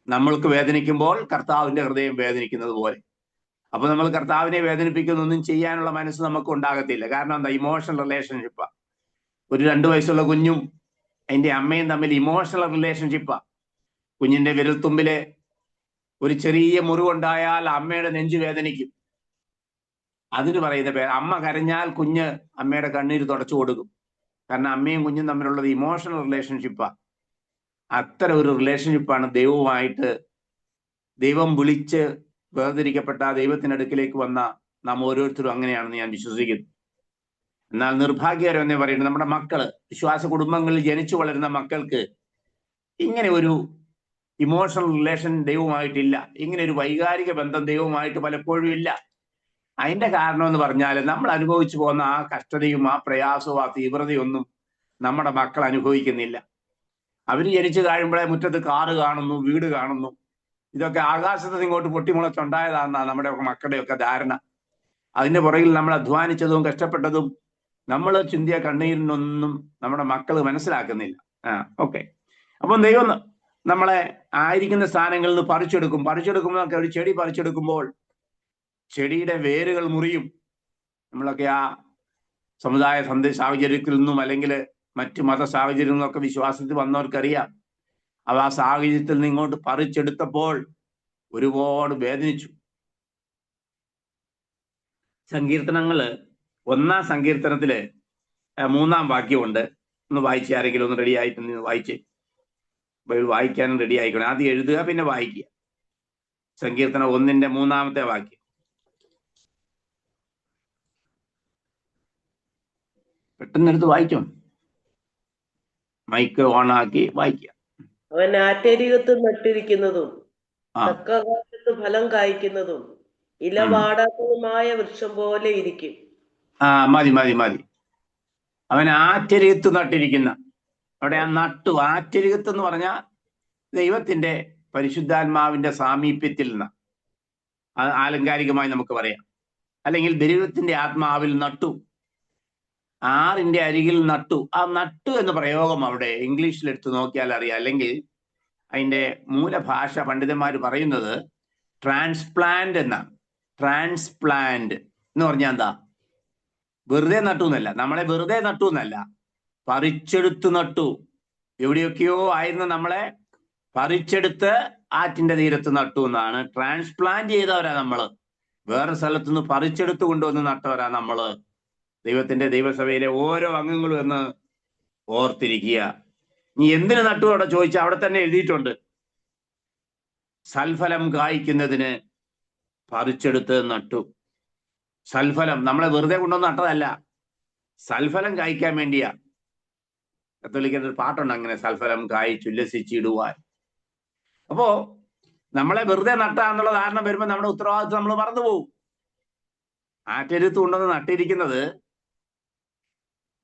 നമ്മൾക്ക് വേദനിക്കുമ്പോൾ കർത്താവിന്റെ ഹൃദയം വേദനിക്കുന്നത് പോലെ. അപ്പൊ നമ്മൾ കർത്താവിനെ വേദനിപ്പിക്കുന്നൊന്നും ചെയ്യാനുള്ള മനസ്സ് നമുക്ക് ഉണ്ടാകത്തില്ല. കാരണം എന്താ? ഇമോഷണൽ റിലേഷൻഷിപ്പാ. ഒരു 2 വയസ്സുള്ള കുഞ്ഞും അതിന്റെ അമ്മയും തമ്മിൽ ഇമോഷണൽ റിലേഷൻഷിപ്പാ. കുഞ്ഞിന്റെ വിരൽത്തുമ്പിലെ ഒരു ചെറിയ മുറിവുണ്ടായാൽ അമ്മയുടെ നെഞ്ചു വേദനിക്കും. അതിന് പറയുന്ന പേര്, അമ്മ കരഞ്ഞാൽ കുഞ്ഞ് അമ്മയുടെ കണ്ണീര് തുടച്ചു കൊടുക്കും. കാരണം അമ്മയും കുഞ്ഞും തമ്മിലുള്ളത് ഇമോഷണൽ റിലേഷൻഷിപ്പാ. അത്തരം ഒരു റിലേഷൻഷിപ്പാണ് ദൈവവുമായിട്ട്. ദൈവം വിളിച്ച് വേർതിരിക്കപ്പെട്ട ദൈവത്തിനടുക്കിലേക്ക് വന്ന നാം ഓരോരുത്തരും അങ്ങനെയാണെന്ന് ഞാൻ വിശ്വസിക്കുന്നു. എന്നാൽ നിർഭാഗ്യകരം എന്നേ പറയുന്നത്, നമ്മുടെ മക്കള്, വിശ്വാസ കുടുംബങ്ങളിൽ ജനിച്ചു വളരുന്ന മക്കൾക്ക് ഇങ്ങനെ ഒരു ഇമോഷണൽ റിലേഷൻ ദൈവവുമായിട്ടില്ല. ഇങ്ങനെ ഒരു വൈകാരിക ബന്ധം ദൈവവുമായിട്ട് പലപ്പോഴും ഇല്ല. അതിന്റെ കാരണം എന്ന് പറഞ്ഞാൽ, നമ്മൾ അനുഭവിച്ചു പോകുന്ന ആ കഷ്ടതയും ആ പ്രയാസവും ആ തീവ്രതയൊന്നും നമ്മുടെ മക്കൾ അനുഭവിക്കുന്നില്ല. അവർ ജനിച്ചു കഴിയുമ്പോഴേ മുറ്റത്ത് കാറ് കാണുന്നു, വീട് കാണുന്നു. ഇതൊക്കെ ആകാശത്ത് ഇങ്ങോട്ട് പൊട്ടിമുളച്ചുണ്ടായതാണെന്നാണ് നമ്മുടെ മക്കളുടെയൊക്കെ ധാരണ. അതിന്റെ പുറകിൽ നമ്മൾ അധ്വാനിച്ചതും കഷ്ടപ്പെട്ടതും നമ്മൾ ചിന്തിയ കണ്ണീരിനൊന്നും നമ്മുടെ മക്കൾ മനസ്സിലാക്കുന്നില്ല. ഓക്കെ. അപ്പം ദൈവം നമ്മളെ ആയിരിക്കുന്ന സ്ഥാനങ്ങളിൽ നിന്ന് പറിച്ചെടുക്കുമ്പോൾ ഒരു ചെടി പറിച്ചെടുക്കുമ്പോൾ ചെടിയുടെ വേരുകൾ മുറിയും. നമ്മളൊക്കെ ആ സമുദായ സാഹചര്യത്തിൽ നിന്നും അല്ലെങ്കിൽ മറ്റു മത സാഹചര്യങ്ങളിൽ നിന്നൊക്കെ വിശ്വാസത്തിൽ വന്നവർക്കറിയാം. അവ ആ സാഹചര്യത്തിൽ നിന്ന് ഇങ്ങോട്ട് പറിച്ചെടുത്തപ്പോൾ ഒരുപാട് വേദനിച്ചു. സങ്കീർത്തനങ്ങള് 1-ാം സങ്കീർത്തനത്തില് 3-ാം വാക്യമുണ്ട്. ഒന്ന് വായിച്ച് ആരെങ്കിലും ഒന്ന് റെഡി ആയിട്ട് വായിച്ച്. ബൈബിൾ വായിക്കാനും റെഡി ആയിക്കണം. ആദ്യം എഴുതുക, പിന്നെ വായിക്കുക. സങ്കീർത്തനം 1-ന്റെ 3-ാമത്തെ വാക്യം. പെട്ടെന്ന് എടുത്ത് വായിക്കും. മൈക്ക് ഓണാക്കി വായിക്കുക. അവൻ ആറ്റരികത്ത് നട്ടിരിക്കുന്നതും തക്കകാലത്ത് ഫലം കായ്ക്കുന്നതും ഇലവാടാത്തതുമായ വൃക്ഷം പോലെ ഇരിക്കും. മതി. അവൻ ആറ്റരികത്ത് നട്ടിരിക്കുന്ന, അവിടെ ആ നട്ടു, ആറ്റരികത്ത് എന്ന് പറഞ്ഞാൽ ദൈവത്തിന്റെ പരിശുദ്ധാത്മാവിന്റെ സാമീപ്യത്തിൽ നിന്ന് ആലങ്കാരികമായി നമുക്ക് പറയാം. അല്ലെങ്കിൽ ദൈവത്തിന്റെ ആത്മാവിൽ നട്ടു, ആറിന്റെ അരികിൽ നട്ടു. ആ നട്ടു എന്ന പ്രയോഗം അവിടെ ഇംഗ്ലീഷിൽ എടുത്ത് നോക്കിയാൽ അറിയാം. അല്ലെങ്കിൽ അതിന്റെ മൂലഭാഷ പണ്ഡിതന്മാർ പറയുന്നത് ട്രാൻസ്പ്ലാന്റ് എന്നാണ്. ട്രാൻസ്പ്ലാന്റ് എന്ന് പറഞ്ഞാൽ എന്താ? വെറുതെ നട്ടു എന്നല്ല, നമ്മളെ വെറുതെ നട്ടു എന്നല്ല, പറിച്ചെടുത്ത് നട്ടു. എവിടെയൊക്കെയോ ആയിരുന്നു നമ്മളെ പറിച്ചെടുത്ത് ആറ്റിന്റെ തീരത്ത് നട്ടു എന്നാണ്. ട്രാൻസ്പ്ലാന്റ് ചെയ്തവരാ നമ്മള്. വേറെ സ്ഥലത്തുനിന്ന് പറിച്ചെടുത്ത് കൊണ്ടുവന്ന് നട്ടവരാ നമ്മള്. ദൈവത്തിന്റെ ദൈവസഭയിലെ ഓരോ അംഗങ്ങളും എന്ന് ഓർത്തിരിക്കുക. നീ എന്തിനു നട്ടു അവിടെ ചോദിച്ചാൽ അവിടെ തന്നെ എഴുതിയിട്ടുണ്ട്. സൽഫലം കായ്ക്കുന്നതിന് പറിച്ചെടുത്ത് നട്ടു. സൽഫലം നമ്മളെ വെറുതെ കൊണ്ടുവന്ന് നട്ടതല്ല, സൽഫലം കായ്ക്കാൻ വേണ്ടിയാ. കത്തോലിക്കരുടെ ഒരു പാട്ടുണ്ട് അങ്ങനെ, സൽഫലം കായ്ച്ചുല്ലസിച്ചിടുവാൻ. അപ്പോ നമ്മളെ വെറുതെ നട്ട എന്നുള്ള ധാരണ വരുമ്പോൾ നമ്മുടെ ഉത്തരവാദിത്വം നമ്മൾ മറന്നുപോകും. ആറ്റരുത്ത് കൊണ്ടുവന്ന് നട്ടിരിക്കുന്നത്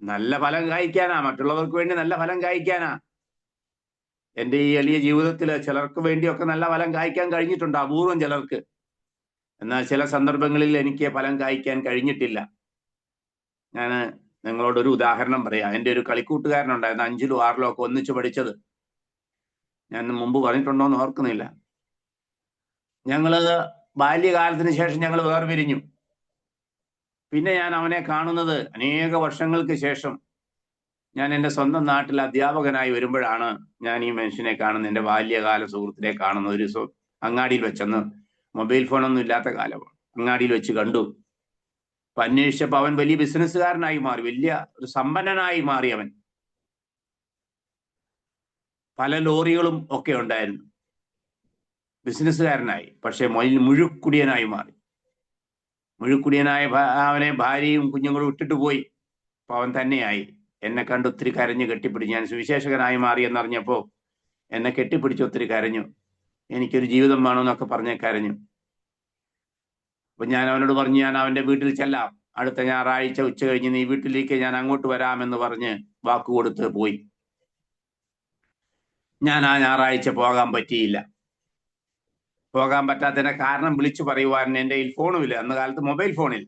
നല്ല ഫലം കായ്ക്കാനാ, മറ്റുള്ളവർക്ക് വേണ്ടി നല്ല ഫലം കായ്ക്കാനാ. എൻ്റെ ഈ എളിയ ജീവിതത്തിൽ ചിലർക്ക് വേണ്ടിയൊക്കെ നല്ല ഫലം കായ്ക്കാൻ കഴിഞ്ഞിട്ടുണ്ട്, അപൂർവം ചിലർക്ക്. എന്നാൽ ചില സന്ദർഭങ്ങളിൽ എനിക്ക് ഫലം കായ്ക്കാൻ കഴിഞ്ഞിട്ടില്ല. ഞാൻ നിങ്ങളോടൊരു ഉദാഹരണം പറയാം. എൻ്റെ ഒരു കളിക്കൂട്ടുകാരനുണ്ടായിരുന്നു, 5-ലും 6-ലും ഒക്കെ ഒന്നിച്ച് പഠിച്ചത്. ഞാൻ മുമ്പ് പറഞ്ഞിട്ടുണ്ടോ എന്ന് ഓർക്കുന്നില്ല. ഞങ്ങള് ബാല്യകാലത്തിന് ശേഷം ഞങ്ങൾ വേർപിരിഞ്ഞു. പിന്നെ ഞാൻ അവനെ കാണുന്നത് അനേക വർഷങ്ങൾക്ക് ശേഷം. ഞാൻ എൻ്റെ സ്വന്തം നാട്ടിൽ അധ്യാപകനായി വരുമ്പോഴാണ് ഞാൻ ഈ മനുഷ്യനെ കാണുന്നത്, എൻ്റെ ബാല്യകാല സുഹൃത്തിനെ കാണുന്നത്. ഒരു അങ്ങാടിയിൽ വെച്ചെന്ന്, മൊബൈൽ ഫോണൊന്നും ഇല്ലാത്ത കാലമാണ്, അങ്ങാടിയിൽ വെച്ച് കണ്ടു. അപ്പൊ അന്വേഷിച്ചപ്പോൾ അവൻ വലിയ ബിസിനസ്സുകാരനായി മാറി, വലിയ ഒരു സമ്പന്നനായി മാറി. അവൻ പല ലോറികളും ഒക്കെ ഉണ്ടായിരുന്നു, ബിസിനസ്സുകാരനായി. പക്ഷെ മുഴുക്കുടിയനായി മാറി. മുഴുക്കുടിയനായ അവനെ ഭാര്യയും കുഞ്ഞുങ്ങളും ഇട്ടിട്ട് പോയി. അപ്പൊ അവൻ തന്നെയായി. എന്നെ കണ്ട് ഒത്തിരി കരഞ്ഞു കെട്ടിപ്പിടിച്ചു. ഞാൻ സുവിശേഷകനായി മാറി എന്നറിഞ്ഞപ്പോ എന്നെ കെട്ടിപ്പിടിച്ച് ഒത്തിരി കരഞ്ഞു. എനിക്കൊരു ജീവിതം വേണമെന്നൊക്കെ പറഞ്ഞ് കരഞ്ഞു. അപ്പൊ ഞാൻ അവനോട് പറഞ്ഞു, ഞാൻ അവന്റെ വീട്ടിൽ ചെല്ലാം, അടുത്ത ഞായറാഴ്ച ഉച്ച കഴിഞ്ഞ് നീ വീട്ടിലേക്ക് ഞാൻ അങ്ങോട്ട് വരാമെന്ന് പറഞ്ഞ് വാക്കുകൊടുത്ത് പോയി. ഞാൻ ആ ഞായറാഴ്ച പോകാൻ പറ്റിയില്ല. പോകാൻ പറ്റാത്തതിന്റെ കാരണം വിളിച്ചു പറയുവാൻ എൻ്റെ കയ്യിൽ ഫോണുമില്ല. അന്ന് കാലത്ത് മൊബൈൽ ഫോണിൽ.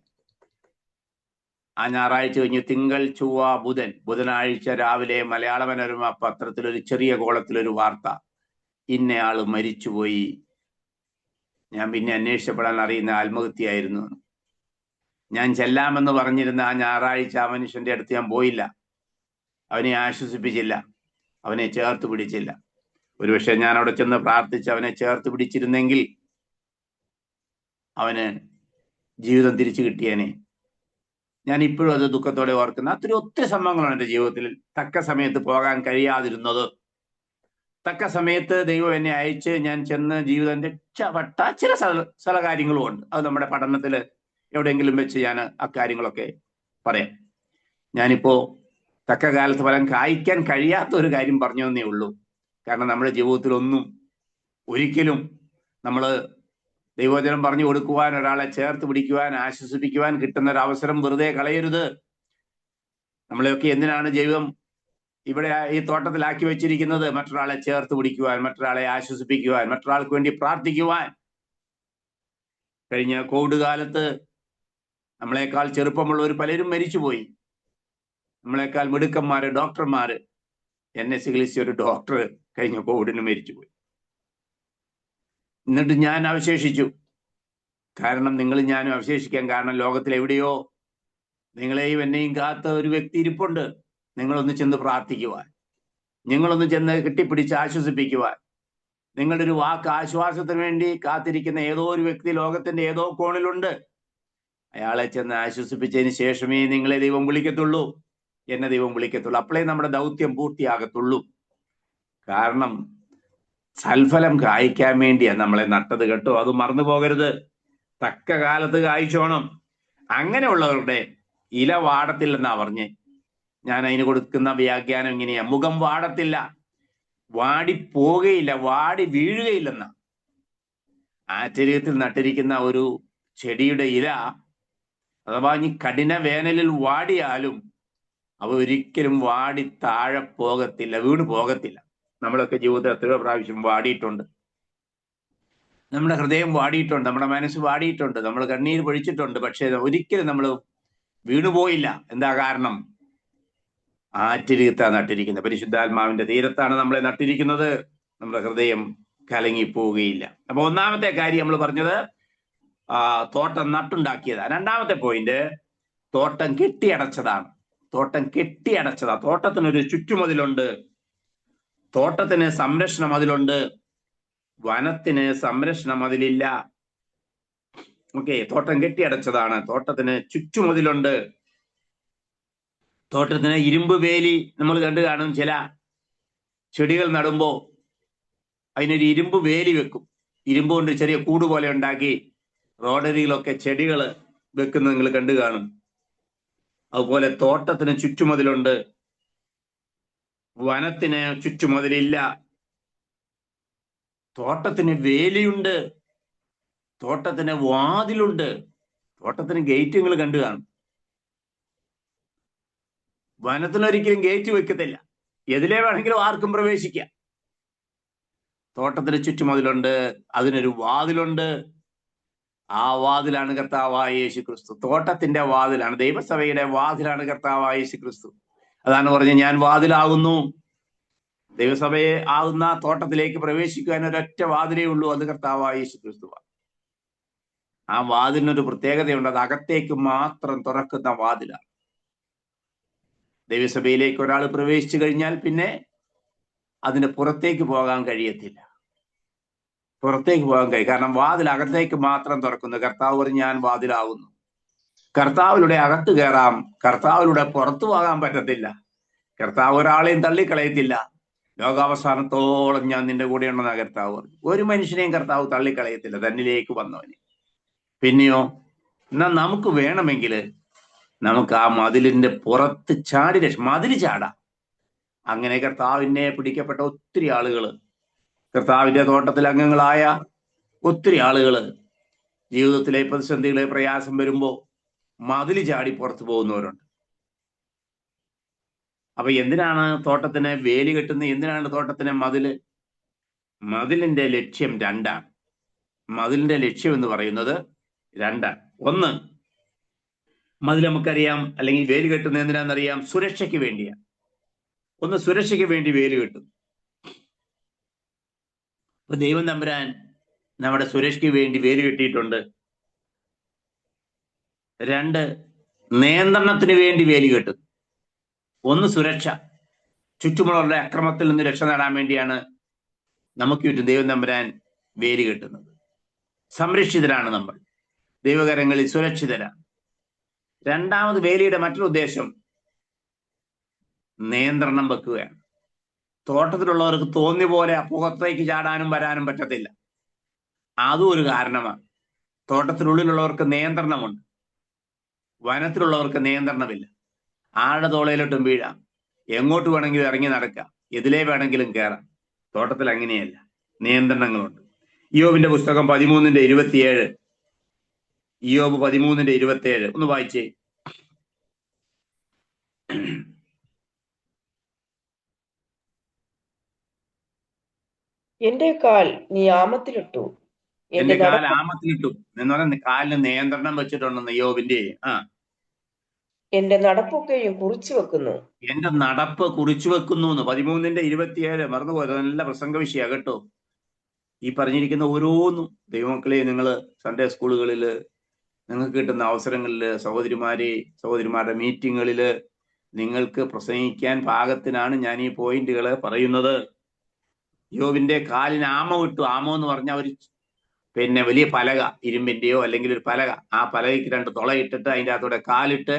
ആ ഞായറാഴ്ച കഴിഞ്ഞ് തിങ്കൾ, ചൊവ്വ, ബുധനാഴ്ച രാവിലെ മലയാള മനോരമ പത്രത്തിൽ ഒരു ചെറിയ കോളത്തിലൊരു വാർത്ത, ഇന്നയാള് മരിച്ചുപോയി. ഞാൻ പിന്നെ അന്വേഷിച്ചപ്പെടാൻ അറിയുന്ന ആത്മഹത്യയായിരുന്നു. ഞാൻ ചെല്ലാമെന്ന് പറഞ്ഞിരുന്ന ആ ഞായറാഴ്ച ആ മനുഷ്യന്റെ അടുത്ത് ഞാൻ പോയില്ല. അവനെ ആശ്വസിപ്പിച്ചില്ല, അവനെ ചേർത്ത് പിടിച്ചില്ല. ഒരുപക്ഷെ ഞാൻ അവിടെ ചെന്ന് പ്രാർത്ഥിച്ച് അവനെ ചേർത്ത് പിടിച്ചിരുന്നെങ്കിൽ അവന് ജീവിതം തിരിച്ചു കിട്ടിയേനെ. ഞാൻ ഇപ്പോഴും അത് ദുഃഖത്തോടെ ഓർക്കുന്ന ഒത്തിരി സംഭവങ്ങളാണ് എൻ്റെ ജീവിതത്തിൽ. തക്ക സമയത്ത് പോകാൻ കഴിയാതിരുന്നത്, തക്ക സമയത്ത് ദൈവം എന്നെ അയച്ച് ഞാൻ ചെന്ന് ജീവിതം രക്ഷപ്പെട്ട ചില സ്ഥല കാര്യങ്ങളും ഉണ്ട്. അത് നമ്മുടെ പഠനത്തിൽ എവിടെയെങ്കിലും വെച്ച് ഞാൻ അക്കാര്യങ്ങളൊക്കെ പറയാം. ഞാനിപ്പോ തക്ക കാലത്ത് ഫലം കായ്ക്കാൻ കഴിയാത്ത ഒരു കാര്യം പറഞ്ഞു എന്നേ ഉള്ളൂ. കാരണം നമ്മുടെ ജീവിതത്തിൽ ഒരിക്കലും നമ്മൾ ദൈവവചനം പറഞ്ഞു കൊടുക്കുവാൻ, ഒരാളെ ചേർത്ത് പിടിക്കുവാൻ, ആശ്വസിപ്പിക്കുവാൻ കിട്ടുന്ന ഒരു അവസരം വെറുതെ കളയരുത്. നമ്മളെയൊക്കെ എന്തിനാണ് ദൈവം ഇവിടെ ഈ തോട്ടത്തിലാക്കി വെച്ചിരിക്കുന്നത്? മറ്റൊരാളെ ചേർത്ത് പിടിക്കുവാൻ, മറ്റൊരാളെ ആശ്വസിപ്പിക്കുവാൻ, മറ്റൊരാൾക്ക് വേണ്ടി പ്രാർത്ഥിക്കുവാൻ. കഴിഞ്ഞ കോവിഡ് കാലത്ത് നമ്മളെക്കാൾ ചെറുപ്പമുള്ളവർ പലരും മരിച്ചുപോയി. നമ്മളെക്കാൾ മിടുക്കന്മാര്, ഡോക്ടർമാര്. എന്നെ ചികിത്സിച്ച ഒരു ഡോക്ടർ കഴിഞ്ഞ കോവിഡിന് മരിച്ചുപോയി. എന്നിട്ട് ഞാൻ അവശേഷിച്ചു. കാരണം നിങ്ങളും ഞാനും അവശേഷിക്കാൻ കാരണം ലോകത്തിൽ എവിടെയോ നിങ്ങളെയും എന്നെയും കാത്ത ഒരു വ്യക്തി ഇരിപ്പുണ്ട്. നിങ്ങളൊന്ന് ചെന്ന് പ്രാർത്ഥിക്കുവാൻ, നിങ്ങളൊന്ന് ചെന്ന് കെട്ടിപ്പിടിച്ച് ആശ്വസിപ്പിക്കുവാൻ, നിങ്ങളുടെ ഒരു വാക്ക് ആശ്വാസത്തിന് വേണ്ടി കാത്തിരിക്കുന്ന ഏതോ ഒരു വ്യക്തി ലോകത്തിന്റെ ഏതോ കോണിലുണ്ട്. അയാളെ ചെന്ന് ആശ്വസിപ്പിച്ചതിന് ശേഷമേ നിങ്ങളെ ദൈവം വിളിക്കത്തുള്ളൂ, എന്നെ ദൈവം വിളിക്കത്തുള്ളൂ. അപ്പോഴേ നമ്മുടെ ദൗത്യം പൂർത്തിയാകത്തുള്ളൂ. കാരണം സൽഫലം കായ്ക്കാൻ വേണ്ടിയാ നമ്മളെ നട്ടത് കേട്ടോ, അത് മറന്നു പോകരുത്. തക്ക കാലത്ത് കായ്ച്ചോണം. അങ്ങനെയുള്ളവരുടെ ഇല വാടത്തില്ലെന്നാ പറഞ്ഞേ. ഞാൻ അതിന് കൊടുക്കുന്ന വ്യാഖ്യാനം ഇങ്ങനെയാ: മുഖം വാടത്തില്ല, വാടിപ്പോകുകയില്ല, വാടി വീഴുകയില്ലെന്ന. ആശ്ചര്യത്തിൽ നട്ടിരിക്കുന്ന ഒരു ചെടിയുടെ ഇല അഥവാ ഈ കഠിന വേനലിൽ വാടിയാലും അവ ഒരിക്കലും വാടി താഴെ പോകത്തില്ല, വീണ് പോകത്തില്ല. നമ്മളൊക്കെ ജീവിതത്തിൽ എത്രയോ പ്രാവശ്യം വാടിയിട്ടുണ്ട്. നമ്മുടെ ഹൃദയം വാടിയിട്ടുണ്ട്, നമ്മുടെ മനസ്സ് വാടിയിട്ടുണ്ട്, നമ്മൾ കണ്ണീര് പൊഴിച്ചിട്ടുണ്ട്. പക്ഷെ ഒരിക്കലും നമ്മൾ വീണുപോയില്ല. എന്താ കാരണം? ആറ്റിരികത്താണ് നട്ടിരിക്കുന്നത്. പരിശുദ്ധാത്മാവിന്റെ തീരത്താണ് നമ്മളെ നട്ടിരിക്കുന്നത്. നമ്മുടെ ഹൃദയം കലങ്ങിപ്പോവുകയില്ല. അപ്പൊ ഒന്നാമത്തെ കാര്യം നമ്മൾ പറഞ്ഞത് തോട്ടം നട്ടുണ്ടാക്കിയതാണ്. രണ്ടാമത്തെ പോയിന്റ് തോട്ടം കെട്ടിയടച്ചതാണ്. തോട്ടം കെട്ടിയടച്ചതാ. തോട്ടത്തിനൊരു ചുറ്റുമതിലുണ്ട്, തോട്ടത്തിന് സംരക്ഷണ മതിലുണ്ട്, വനത്തിന് സംരക്ഷണ മതിലില്ല. ഓക്കെ, തോട്ടം കെട്ടിയടച്ചതാണ്, തോട്ടത്തിന് ചുറ്റുമതിലുണ്ട്, തോട്ടത്തിന് ഇരുമ്പ് വേലി. നമ്മൾ കണ്ടു കാണും, ചില ചെടികൾ നടുമ്പോ അതിനൊരു ഇരുമ്പ് വേലി വെക്കും. ഇരുമ്പ് കൊണ്ട് ചെറിയ കൂട് പോലെ ഉണ്ടാക്കി റോഡരികളൊക്കെ ചെടികൾ വെക്കുന്നത് നിങ്ങൾ കണ്ടു കാണും. അതുപോലെ തോട്ടത്തിന് ചുറ്റുമതിലുണ്ട്, വനത്തിന് ചുറ്റുമതിലില്ല. തോട്ടത്തിന് വേലിയുണ്ട്, തോട്ടത്തിന് വാതിലുണ്ട്, തോട്ടത്തിന് ഗേറ്റ് നിങ്ങൾ കണ്ടു കാണും. വനത്തിനൊരിക്കലും ഗേറ്റ് വെക്കത്തില്ല, എതിലേ വേണമെങ്കിലും ആർക്കും പ്രവേശിക്കാം. തോട്ടത്തിന് ചുറ്റുമതിലുണ്ട്, അതിനൊരു വാതിലുണ്ട്. ആ വാതിലാണ് കർത്താവായ യേശു ക്രിസ്തു. തോട്ടത്തിന്റെ വാതിലാണ്, ദൈവസഭയുടെ വാതിലാണ് കർത്താവായ യേശു ക്രിസ്തു. അതാണ് പറഞ്ഞത്, ഞാൻ വാതിലാകുന്നു. ദൈവസഭയെ ആകുന്ന തോട്ടത്തിലേക്ക് പ്രവേശിക്കുവാൻ ഒരൊറ്റ വാതിലേ ഉള്ളൂ, അത് കർത്താവായ യേശു ക്രിസ്തുവാണ്. ആ വാതിലിനൊരു പ്രത്യേകതയുണ്ട്, അത് അകത്തേക്ക് മാത്രം തുറക്കുന്ന വാതിലാണ്. ദൈവസഭയിലേക്ക് ഒരാൾ പ്രവേശിച്ചു കഴിഞ്ഞാൽ പിന്നെ അതിന് പുറത്തേക്ക് പോകാൻ കഴിയത്തില്ല. പുറത്തേക്ക് പോകാൻ കഴിയും, കാരണം വാതിൽ അകത്തേക്ക് മാത്രം തുറക്കുന്നു. കർത്താവ് പറഞ്ഞു, ഞാൻ വാതിലാകുന്നു. കർത്താവിലൂടെ അകത്ത് കയറാം, കർത്താവിലൂടെ പുറത്തു പോകാൻ പറ്റത്തില്ല. കർത്താവ് ഒരാളെയും തള്ളിക്കളയത്തില്ല. ലോകാവസാനത്തോളം ഞാൻ നിന്റെ കൂടെ ഉണ്ടെന്നാ കർത്താവ് പറഞ്ഞു. ഒരു മനുഷ്യനെയും കർത്താവ് തള്ളിക്കളയത്തില്ല, തന്നിലേക്ക് വന്നവനെ. പിന്നെയോ, എന്നാ നമുക്ക് വേണമെങ്കിൽ നമുക്ക് ആ മതിലിന്റെ പുറത്ത് മതിൽ ചാടാം. അങ്ങനെ കർത്താവിനെ പിടിക്കപ്പെട്ട ഒത്തിരി ആളുകൾ, കർത്താവിന്റെ തോട്ടത്തിൽ അംഗങ്ങളായ ഒത്തിരി ആളുകൾ ജീവിതത്തിലെ പ്രതിസന്ധികളെ പ്രയാസം വരുമ്പോ മതിൽ ചാടി പുറത്തു പോകുന്നവരുണ്ട്. അപ്പൊ എന്തിനാണ് തോട്ടത്തിന് വേലി കെട്ടുന്നത്? എന്തിനാണ് തോട്ടത്തിന് മതില്? മതിലിന്റെ ലക്ഷ്യം രണ്ടാണ്. മതിലിന്റെ ലക്ഷ്യം എന്ന് പറയുന്നത് രണ്ടാണ്. ഒന്ന്, മതിൽ നമുക്കറിയാം, അല്ലെങ്കിൽ വേലി കെട്ടുന്നത് എന്തിനാണെന്നറിയാം, സുരക്ഷയ്ക്ക് വേണ്ടിയാണ്. ഒന്ന്, സുരക്ഷയ്ക്ക് വേണ്ടി വേലി കെട്ടും. അപ്പൊ ദൈവം തമ്പുരാൻ നമ്മുടെ സുരക്ഷയ്ക്ക് വേണ്ടി വേലി കെട്ടിയിട്ടുണ്ട്. രണ്ട്, നിയന്ത്രണത്തിന് വേണ്ടി വേലി കെട്ടും. ഒന്ന്, സുരക്ഷ, ചുറ്റുമുള്ളവരുടെ അക്രമത്തിൽ നിന്ന് രക്ഷ നേടാൻ വേണ്ടിയാണ് നമുക്ക് ചുറ്റും ദൈവം തമ്പുരാൻ വേലി കെട്ടുന്നത്. സംരക്ഷിതരാണ് നമ്മൾ, ദൈവകരങ്ങളിൽ സുരക്ഷിതരാണ്. രണ്ടാമത്, വേലിയുടെ മറ്റൊരു ഉദ്ദേശം നിയന്ത്രണം വെക്കുകയാണ്. തോട്ടത്തിലുള്ളവർക്ക് തോന്നിയ പോലെ പുറത്തേക്ക് ചാടാനും വരാനും പറ്റത്തില്ല. അതും ഒരു കാരണമാണ്. തോട്ടത്തിനുള്ളിലുള്ളവർക്ക് നിയന്ത്രണമുണ്ട്, വനത്തിലുള്ളവർക്ക് നിയന്ത്രണമില്ല. ആരുടെ തോളയിലോട്ടും വീഴാം, എങ്ങോട്ട് വേണമെങ്കിലും ഇറങ്ങി നടക്കാം, എതിലേ വേണമെങ്കിലും കയറാം. തോട്ടത്തിൽ അങ്ങനെയല്ല, നിയന്ത്രണങ്ങളുണ്ട്. ഇയ്യോബിന്റെ പുസ്തകം 13:27, ഇയ്യോബ് 13:27 ഒന്ന് വായിച്ചേ. എന്റെ കാൽ നീ ആമത്തിലിട്ടു, എന്റെ കാൽ ആമത്തിലിട്ടു എന്ന് പറഞ്ഞ കാലിന് നിയന്ത്രണം വെച്ചിട്ടുണ്ടെന്ന് ഇയ്യോബിന്റെ. എന്റെ നടപ്പൊക്കെയും കുറിച്ചു വെക്കുന്നു, എന്റെ നടപ്പ് കുറിച്ചു വെക്കുന്നു എന്ന് 13:27 മറന്നുപോയത്. നല്ല പ്രസംഗ വിഷയ കേട്ടോ. ഈ പറഞ്ഞിരിക്കുന്ന ഓരോന്നും ദൈവമക്കളെ, നിങ്ങൾ സൺഡേ സ്കൂളുകളിൽ നിങ്ങൾക്ക് കിട്ടുന്ന അവസരങ്ങളിൽ, സഹോദരിമാരുടെ മീറ്റിങ്ങുകളിൽ നിങ്ങൾക്ക് പ്രസംഗിക്കാൻ പാകത്തിനാണ് ഞാൻ ഈ പോയിന്റുകൾ പറയുന്നത്. യോബിന്റെ കാലിന് ആമ വിട്ടു. ആമോ എന്ന് പറഞ്ഞാൽ പിന്നെ വലിയ പലക, ഇരുമ്പിന്റെയോ അല്ലെങ്കിൽ ഒരു പലക, ആ പലകയ്ക്ക് 2 തുളയിട്ടിട്ട് അതിൻ്റെ അകത്തൂടെ കാലിട്ട്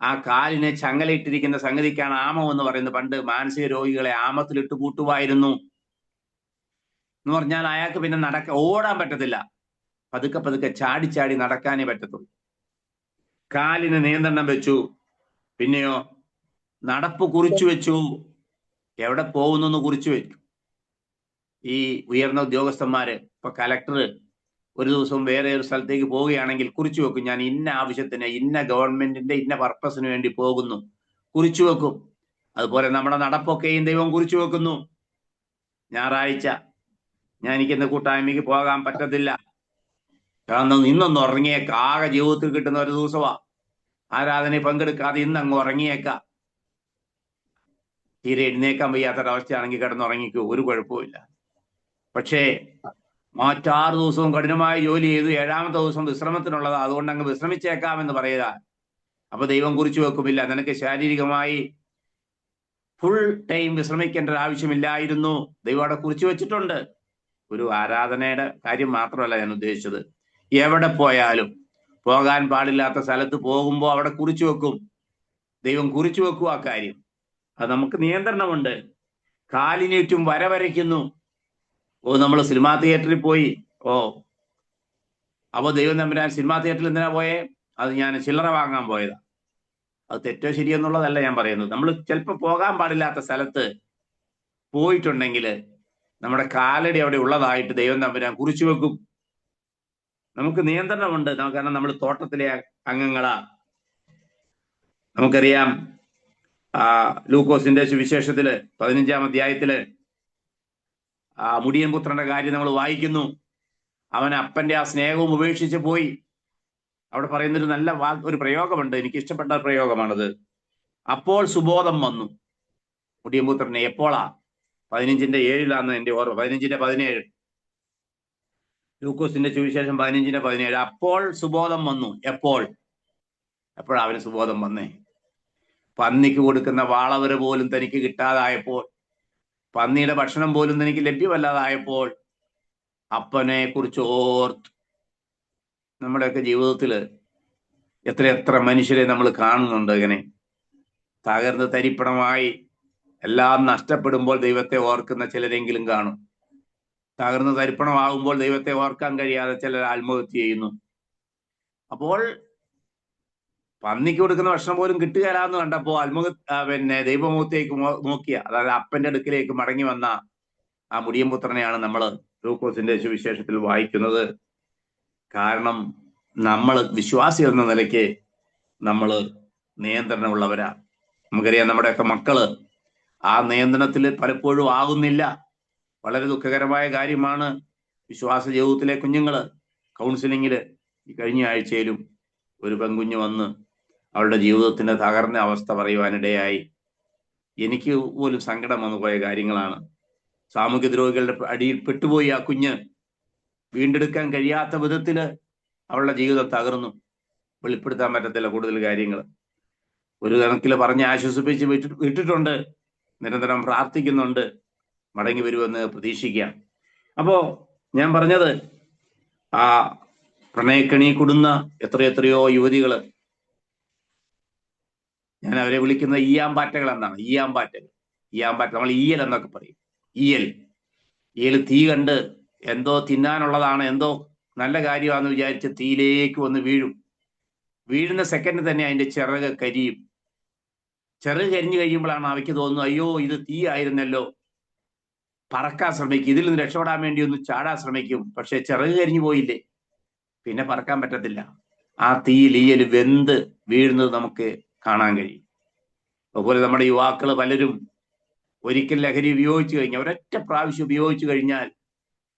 ആ കാലിനെ ചങ്ങലയിട്ടിരിക്കുന്ന സംഗതിക്കാണ് ആമം എന്ന് പറയുന്നത്. പണ്ട് മാനസിക രോഗികളെ ആമത്തിലിട്ട് പൂട്ടുമായിരുന്നു എന്ന് പറഞ്ഞാൽ അയാൾക്ക് പിന്നെ ഓടാൻ പറ്റത്തില്ല, പതുക്കെ പതുക്കെ ചാടി ചാടി നടക്കാനേ പറ്റത്തുള്ളൂ. കാലിന് നിയന്ത്രണം വെച്ചു. പിന്നെയോ നടപ്പ് കുറിച്ചു വെച്ചു. എവിടെ പോകുന്നു കുറിച്ചു വെച്ചു. ഈ ഉയർന്ന ഉദ്യോഗസ്ഥന്മാര്, ഇപ്പൊ കലക്ടർ ഒരു ദിവസം വേറെ ഒരു സ്ഥലത്തേക്ക് പോവുകയാണെങ്കിൽ കുറിച്ചു വെക്കും, ഞാൻ ഇന്ന ആവശ്യത്തിന് ഇന്ന ഗവൺമെന്റിന്റെ ഇന്ന പർപ്പസിന് വേണ്ടി പോകുന്നു, കുറിച്ചു വെക്കും. അതുപോലെ നമ്മുടെ നടപ്പൊക്കെയും ദൈവം കുറിച്ചു വെക്കുന്നു. ഞായറാഴ്ച എനിക്ക് ഇന്ന് കൂട്ടായ്മയ്ക്ക് പോകാൻ പറ്റത്തില്ല, കാരണം ഇന്നൊന്ന് ഉറങ്ങിയേക്ക, ആകെ ജീവിതത്തിൽ കിട്ടുന്ന ഒരു ദിവസമാ, ആരാധനയിൽ പങ്കെടുക്കാതെ ഇന്ന് അങ്ങ് ഉറങ്ങിയേക്ക. തീരെ എഴുന്നേക്കാൻ വയ്യാത്തൊരവസ്ഥയാണെങ്കിൽ കിടന്നുറങ്ങിക്കോ, ഒരു കുഴപ്പമില്ല. പക്ഷേ മറ്റാറ് ദിവസവും കഠിനമായി ജോലി ചെയ്തു 7ാമത്തെ ദിവസം വിശ്രമത്തിനുള്ളതാ, അതുകൊണ്ട് അങ്ങ് വിശ്രമിച്ചേക്കാമെന്ന് പറയുക. അപ്പൊ ദൈവം കുറിച്ചു വെക്കുമില്ല, നിനക്ക് ശാരീരികമായി ഫുൾ ടൈം വിശ്രമിക്കേണ്ട ഒരു ആവശ്യമില്ലായിരുന്നു, ദൈവം അവിടെ കുറിച്ചു വെച്ചിട്ടുണ്ട്. ഒരു ആരാധനയുടെ കാര്യം മാത്രമല്ല ഞാൻ ഉദ്ദേശിച്ചത്, എവിടെ പോയാലും പോകാൻ പാടില്ലാത്ത സ്ഥലത്ത് പോകുമ്പോൾ അവിടെ കുറിച്ചു വെക്കും, ദൈവം കുറിച്ചു വെക്കും ആ കാര്യം. അത് നമുക്ക് നിയന്ത്രണമുണ്ട്. കാലിനേറ്റും വര വരയ്ക്കുന്നു. നമ്മൾ സിനിമാ തിയേറ്ററിൽ പോയി, അപ്പൊ ദൈവം തമ്പുരാൻ സിനിമാ തിയേറ്ററിൽ എന്തിനാ പോയേ? അത് ഞാൻ ചില്ലറ വാങ്ങാൻ പോയതാ. അത് തെറ്റോ ശരിയെന്നുള്ളതല്ല ഞാൻ പറയുന്നത്. നമ്മൾ ചിലപ്പോൾ പോകാൻ പാടില്ലാത്ത സ്ഥലത്ത് പോയിട്ടുണ്ടെങ്കിൽ നമ്മുടെ കാലടി അവിടെ ഉള്ളതായിട്ട് ദൈവം തമ്പുരാൻ കുറിച്ചു വെക്കും. നമുക്ക് നിയന്ത്രണമുണ്ട്, കാരണം നമ്മൾ തോട്ടത്തിലെ അംഗങ്ങളാ. നമുക്കറിയാം, ലൂക്കോസിന്റെ സുവിശേഷത്തില് 15ാം അധ്യായത്തില് മുടിയൻ പുത്രന്റെ കാര്യം നമ്മൾ വായിക്കുന്നു. അവൻ അപ്പന്റെ ആ സ്നേഹവും ഉപേക്ഷിച്ച് പോയി. അവിടെ പറയുന്നൊരു നല്ല ഒരു പ്രയോഗമുണ്ട്, എനിക്ക് ഇഷ്ടപ്പെട്ട പ്രയോഗമാണത്. അപ്പോൾ സുബോധം വന്നു മുടിയൻ പുത്രനെ. എപ്പോഴാ? 15:7 എന്റെ ഓർമ്മ, 15:17. ലൂക്കോസിന്റെ സുവിശേഷം 15:17. അപ്പോൾ സുബോധം വന്നു. എപ്പോഴാ അവന് സുബോധം വന്നേ? പന്നിക്ക് കൊടുക്കുന്ന വാളവര് പോലും തനിക്ക് കിട്ടാതായപ്പോൾ, പന്നിയുടെ ഭക്ഷണം പോലും തനിക്ക് ലഭ്യമല്ലാതായപ്പോൾ അപ്പനെ കുറിച്ച് ഓർത്ത്. നമ്മുടെയൊക്കെ ജീവിതത്തില് എത്ര മനുഷ്യരെ നമ്മൾ കാണുന്നുണ്ട് ഇങ്ങനെ തകർന്ന് തരിപ്പണമായി എല്ലാം നഷ്ടപ്പെടുമ്പോൾ ദൈവത്തെ ഓർക്കുന്ന ചിലരെങ്കിലും കാണും. തകർന്ന് തരിപ്പണമാകുമ്പോൾ ദൈവത്തെ ഓർക്കാൻ കഴിയാതെ ചിലർ ആത്മഹത്യ ചെയ്യുന്നു. അപ്പോൾ പന്നിക്ക് കൊടുക്കുന്ന ഭക്ഷണം പോലും കിട്ടുകയില്ലാന്ന് കണ്ടപ്പോ ദൈവമുഖത്തേക്ക് നോക്കിയ, അതായത് അപ്പന്റെ അടുക്കിലേക്ക് മടങ്ങി വന്ന ആ മുടിയൻ പുത്രനെയാണ് നമ്മൾ ലൂക്കോസിന്റെ സുവിശേഷത്തിൽ വായിക്കുന്നത്. കാരണം നമ്മൾ വിശ്വാസി എന്ന നിലയ്ക്ക് നമ്മൾ നിയന്ത്രണമുള്ളവരാ. നമുക്കറിയാം, നമ്മുടെയൊക്കെ മക്കള് ആ നിയന്ത്രണത്തിൽ പലപ്പോഴും ആകുന്നില്ല. വളരെ ദുഃഖകരമായ കാര്യമാണ്. വിശ്വാസ ജീവിതത്തിലെ കുഞ്ഞുങ്ങള് കൗൺസിലിങ്ങില് കഴിഞ്ഞ ആഴ്ചയിലും ഒരു പെൺകുഞ്ഞ് വന്ന് അവളുടെ ജീവിതത്തിന്റെ തകർന്ന അവസ്ഥ പറയുവാനിടയായി. എനിക്ക് പോലും സങ്കടം വന്നു പോയ കാര്യങ്ങളാണ്. സാമൂഹ്യ ദ്രോഹികളുടെ അടിയിൽ പെട്ടുപോയി ആ കുഞ്ഞ്. വീണ്ടെടുക്കാൻ കഴിയാത്ത വിധത്തില് അവളുടെ ജീവിതം തകർന്നു. വെളിപ്പെടുത്താൻ പറ്റത്തില്ല കൂടുതൽ കാര്യങ്ങൾ. ഒരു കണക്കിൽ പറഞ്ഞ് ആശ്വസിപ്പിച്ച് വിട്ടിട്ടുണ്ട്. നിരന്തരം പ്രാർത്ഥിക്കുന്നുണ്ട്, മടങ്ങി വരുമെന്ന് പ്രതീക്ഷിക്കാം. അപ്പോ ഞാൻ പറഞ്ഞത്, ആ പ്രണയക്കണി കൊടുന്ന എത്രയോ യുവതികള്, ഞാൻ അവരെ വിളിക്കുന്ന ഈയാമ്പാറ്റകൾ എന്നാണ്. ഈയാമ്പാറ്റ നമ്മൾ ഈയൽ എന്നൊക്കെ പറയും. ഈയൽ തീ കണ്ട് എന്തോ തിന്നാനുള്ളതാണ്, എന്തോ നല്ല കാര്യമാണെന്ന് വിചാരിച്ച് തീയിലേക്ക് വന്ന് വീഴുന്ന സെക്കൻഡ് തന്നെ അതിന്റെ ചിറക് കരിയും. ചിറക് കരിഞ്ഞു കഴിയുമ്പോഴാണ് അവയ്ക്ക് തോന്നുന്നു, അയ്യോ ഇത് തീ ആയിരുന്നല്ലോ. പറക്കാൻ ശ്രമിക്കും, ഇതിൽ നിന്ന് രക്ഷപ്പെടാൻ വേണ്ടി ഒന്ന് ചാടാൻ ശ്രമിക്കും. പക്ഷെ ചിറക് കരിഞ്ഞു പോയില്ലേ, പിന്നെ പറക്കാൻ പറ്റത്തില്ല. ആ തീയിൽ ഈയൽ വെന്ത് വീഴുന്നത് നമുക്ക് കാണാൻ കഴിയും. അതുപോലെ നമ്മുടെ യുവാക്കള് പലരും ഒരിക്കൽ ലഹരി ഉപയോഗിച്ചു കഴിഞ്ഞാൽ, ഒരൊറ്റ പ്രാവശ്യം ഉപയോഗിച്ചു കഴിഞ്ഞാൽ